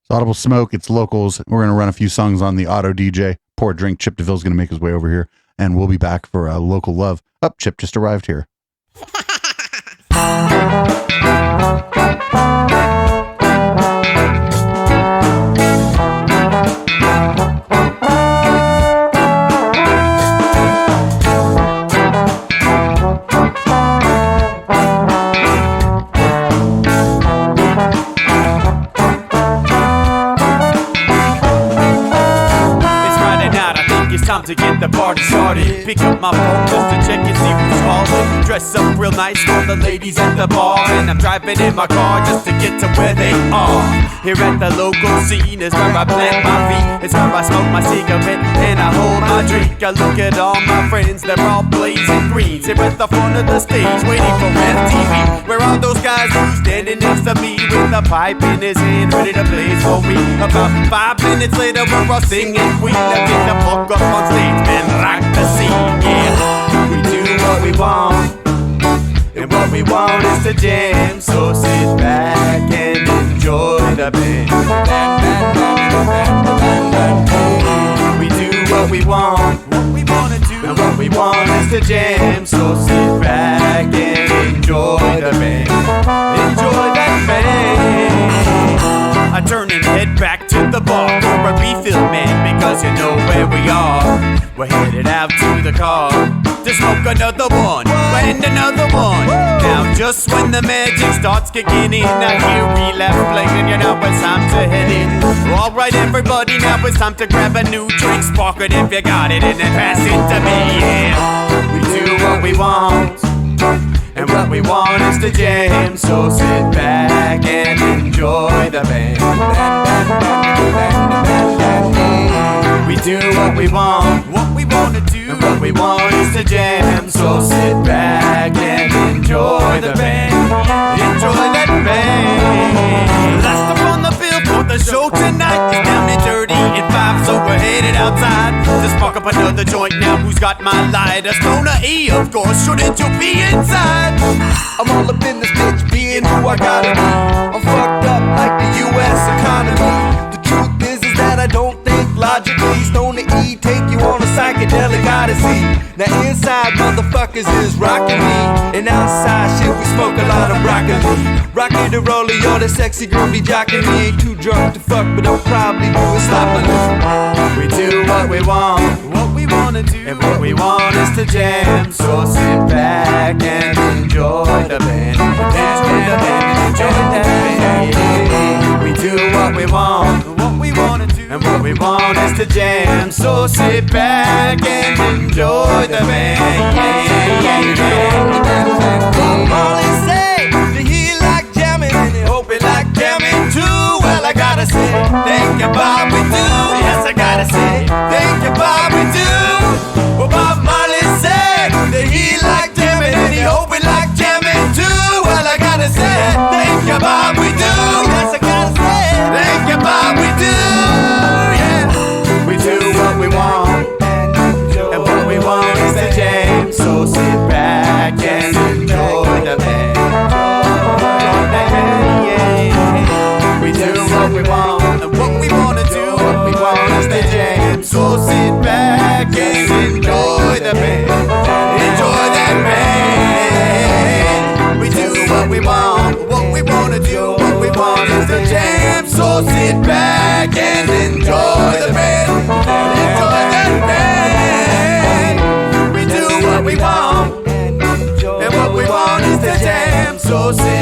S2: It's Audible Smoke. It's locals. We're going to run a few songs on the auto DJ. Pour a drink. Chip DeVille's going to make his way over here, and we'll be back for Local Love. Chip just arrived here.
S15: Time to get the party started. Pick up my phone just to check and see who's calling. Dress up real nice for the ladies at the bar, and I'm driving in my car just to get to where they are. Here at the local scene is where I plant my feet. It's where I smoke my cigarette and I hold my drink. I look at all my friends, they're all blazing greens. Here at the front of the stage waiting for MTV. Where are those guys who's standing next to me with a pipe in his hand ready to blaze for me? About 5 minutes later we're all singing Queen. Now get the fuck up on stage, man, rock the scene, yeah. We do what we want, and what we want is to jam. So sit back and enjoy the band. We do what we want, and what we want is to jam. So sit back and enjoy the band. Enjoy that band. I turn and head back to the bar for a refill, man, because you know where we are. We're headed out to the car to smoke another one and another one. Now just when the magic starts kicking in, I hear relapse playing, you know it's time to head in. Alright everybody, now it's time to grab a new drink. Spark it if you got it and then pass it to me, yeah. We do what we want, and what we want is to jam. So sit back and enjoy the band. We do what we want to do, and what we want is to jam. So sit back and enjoy the band. Enjoy that band. Last up on the bill for the show tonight is Down and Dirty at 5, so we're headed outside to spark up another joint. Now who's got my lighter? Stoner E, of course, shouldn't you be inside? I'm all up in this bitch, being who I gotta be. I'm fucked up like the U.S. economy. The truth is that I don't think logically. Stoner E take you on a psychedelic odyssey. Now inside motherfuckers is rockin' me, and outside shit we smoke a lot of broccoli. Rocky the roller, yo, that sexy girl be jockin' me. Ain't too drunk to fuck, but I'll probably do it sloppily. We do what we want, what we wanna do, and what we want is to jam. So sit back and enjoy the band, enjoy the band, enjoy the band. We do what we want, what we wanna do, and what we want is to jam. So sit back and enjoy the band. Molly say that he like jamming and he hope he like jamming too. Well, I gotta say, thank you, Bob, we do. Yes, I gotta say, thank you, Bob, we do. Well, Bob Marley said that he like jamming and he hope we like jamming too. Well, I gotta say, thank you, Bob, we do. Yes, I gotta say, thank you, Bob, we do. Yeah, we do what we want, and what we want is to jam. So sit back and enjoy the band. We do what we want, and what we wanna do, what we want is to jam. So sit back and enjoy the band. Enjoy that band. We do what we want, what we wanna do, what we want is to jam. So sit back and enjoy the band. Enjoy that band. We do what we want, and what we want is to jam. So sit